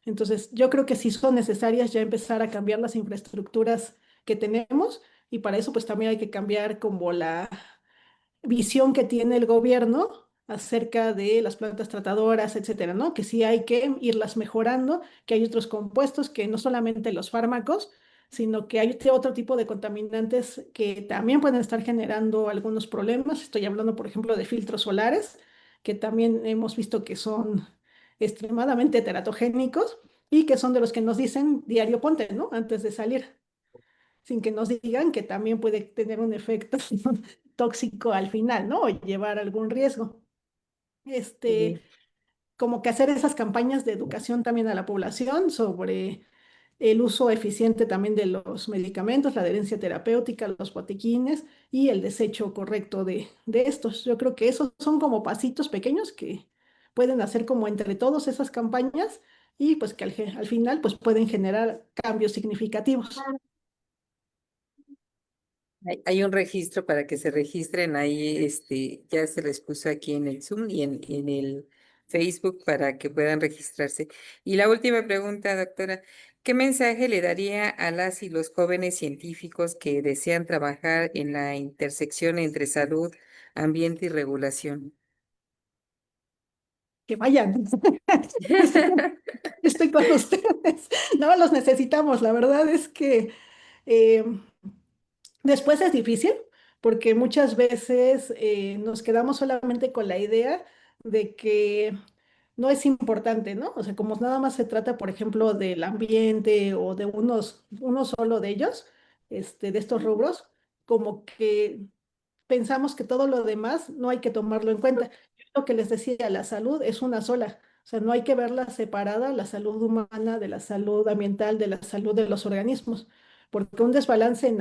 Entonces, yo creo que sí son necesarias ya empezar a cambiar las infraestructuras que tenemos y para eso pues también hay que cambiar como la visión que tiene el gobierno acerca de las plantas tratadoras, etcétera, ¿no? Que sí hay que irlas mejorando, que hay otros compuestos que no solamente los fármacos, sino que hay otro tipo de contaminantes que también pueden estar generando algunos problemas. Estoy hablando, por ejemplo, de filtros solares, que también hemos visto que son extremadamente teratogénicos y que son de los que nos dicen diario ponte, ¿no? Antes de salir sin que nos digan que también puede tener un efecto tóxico al final, ¿no? O llevar algún riesgo. Sí. Este, como que hacer esas campañas de educación también a la población sobre el uso eficiente también de los medicamentos, la adherencia terapéutica, los botiquines y el desecho correcto de estos. Yo creo que esos son como pasitos pequeños que pueden hacer como entre todos esas campañas y pues que al final pues pueden generar cambios significativos. Hay un registro para que se registren ahí, ya se les puso aquí en el Zoom y en el Facebook para que puedan registrarse. Y la última pregunta, doctora, ¿qué mensaje le daría a las y los jóvenes científicos que desean trabajar en la intersección entre salud, ambiente y regulación? Que vayan. Estoy, estoy con ustedes. No los necesitamos. La verdad es que eh, después es difícil porque muchas veces nos quedamos solamente con la idea de que no es importante, ¿no? O sea, como nada más se trata, por ejemplo, del ambiente o de uno solo de ellos, de estos rubros, como que pensamos que todo lo demás no hay que tomarlo en cuenta. Yo lo que les decía, la salud es una sola. O sea, no hay que verla separada, la salud humana de la salud ambiental, de la salud de los organismos, porque un desbalance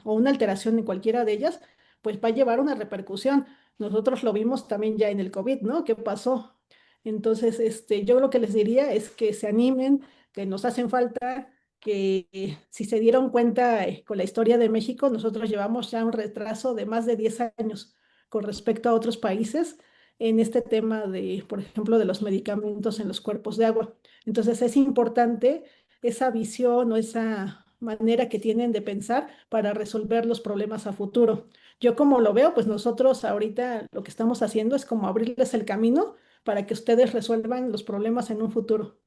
o una alteración en cualquiera de ellas, pues va a llevar una repercusión. Nosotros lo vimos también ya en el COVID, ¿no? ¿Qué pasó? Entonces, yo lo que les diría es que se animen, que nos hacen falta que si se dieron cuenta con la historia de México, nosotros llevamos ya un retraso de más de 10 años con respecto a otros países en este tema de, por ejemplo, de los medicamentos en los cuerpos de agua. Entonces es importante esa visión o esa manera que tienen de pensar para resolver los problemas a futuro. Yo como lo veo, pues nosotros ahorita lo que estamos haciendo es como abrirles el camino para que ustedes resuelvan los problemas en un futuro.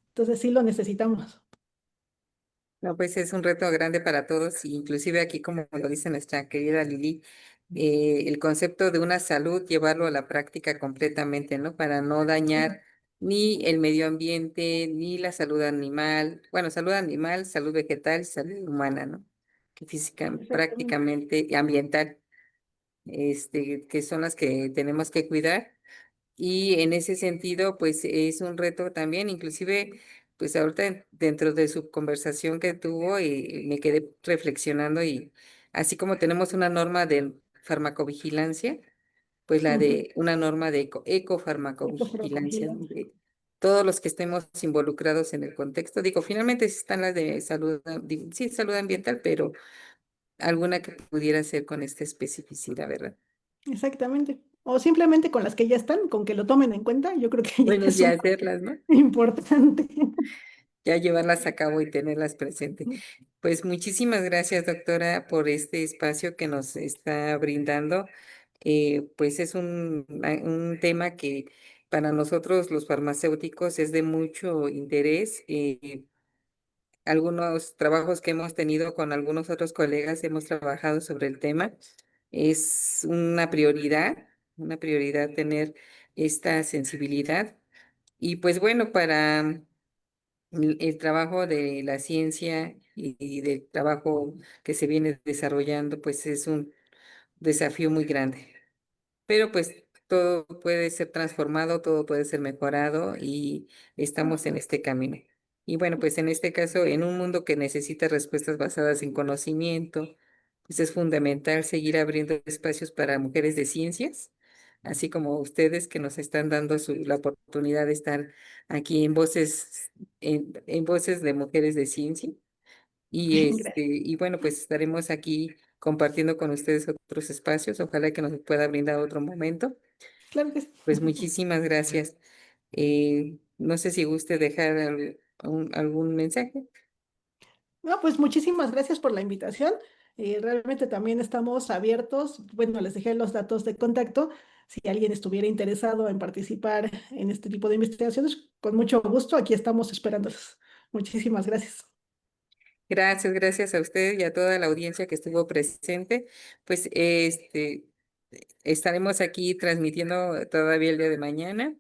Entonces sí lo necesitamos. No, pues es un reto grande para todos, y inclusive aquí, como lo dice nuestra querida Lili, el concepto de una salud, llevarlo a la práctica completamente, ¿no? Para no dañar ni el medio ambiente, ni la salud animal, bueno, salud animal, salud vegetal, salud humana, ¿no? Que física, Exactamente. prácticamente, y ambiental, que son las que tenemos que cuidar. Y en ese sentido, pues es un reto también, inclusive, pues ahorita dentro de su conversación que tuvo, me quedé reflexionando, y así como tenemos una norma de farmacovigilancia, pues la Ujú. de una norma de ecofarmacovigilancia, Ecofarmacovigilante. donde todos los que estemos involucrados en el contexto, digo, finalmente sí están las de salud, sí, salud ambiental, pero alguna que pudiera ser con esta especificidad, ¿verdad? Exactamente. O simplemente con las que ya están, con que lo tomen en cuenta, yo creo que ya Bueno, es ya un hacerlas, ¿no? importante. Ya llevarlas a cabo y tenerlas presentes. Pues muchísimas gracias, doctora, por este espacio que nos está brindando. Pues es un tema que para nosotros los farmacéuticos es de mucho interés. Algunos trabajos que hemos tenido con algunos otros colegas hemos trabajado sobre el tema. Es una prioridad tener esta sensibilidad. Y pues bueno, para el trabajo de la ciencia y del trabajo que se viene desarrollando, pues es un desafío muy grande. Pero pues todo puede ser transformado, todo puede ser mejorado y estamos en este camino. Y bueno, pues en este caso, en un mundo que necesita respuestas basadas en conocimiento, pues es fundamental seguir abriendo espacios para mujeres de ciencias, así como ustedes que nos están dando la oportunidad de estar aquí en voces de mujeres de ciencia. Gracias. Y bueno, pues estaremos aquí compartiendo con ustedes otros espacios. Ojalá que nos pueda brindar otro momento. Claro que sí. Pues muchísimas gracias. No sé si guste dejar algún mensaje. No, pues muchísimas gracias por la invitación. Realmente también estamos abiertos. Bueno, les dejé los datos de contacto. Si alguien estuviera interesado en participar en este tipo de investigaciones, con mucho gusto, aquí estamos esperándolos. Muchísimas gracias. Gracias, gracias a usted y a toda la audiencia que estuvo presente. Pues estaremos aquí transmitiendo todavía el día de mañana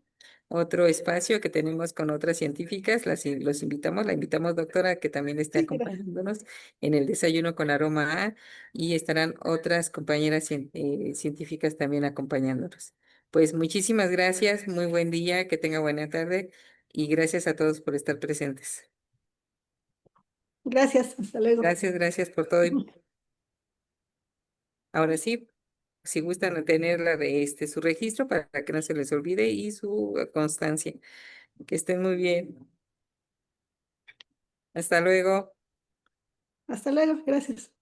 otro espacio que tenemos con otras científicas. Los invitamos, la invitamos, doctora, que también esté Sí, gracias. acompañándonos en el desayuno con aroma A y estarán otras compañeras científicas también acompañándonos. Pues muchísimas gracias, muy buen día, que tenga buena tarde y gracias a todos por estar presentes. Gracias. Hasta luego. Gracias, gracias por todo. Ahora sí, si gustan tener su registro para que no se les olvide y su constancia. Que estén muy bien. Hasta luego. Hasta luego. Gracias.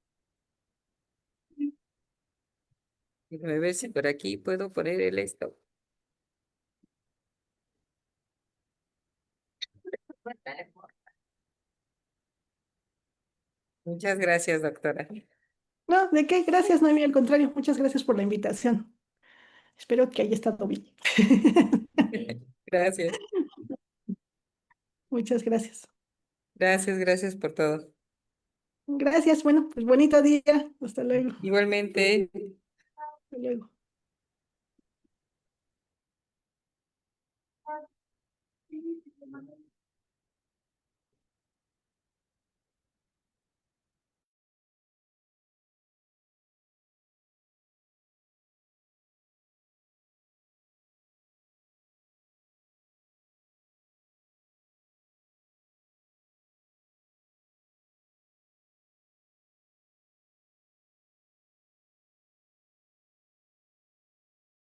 Déjame ver si por aquí puedo poner el esto. Muchas gracias, doctora. No, ¿de qué? Gracias, Noemí. Al contrario, muchas gracias por la invitación. Espero que haya estado bien. Gracias. Muchas gracias. Gracias, gracias por todo. Gracias. Bueno, pues bonito día. Hasta luego. Igualmente. Hasta luego.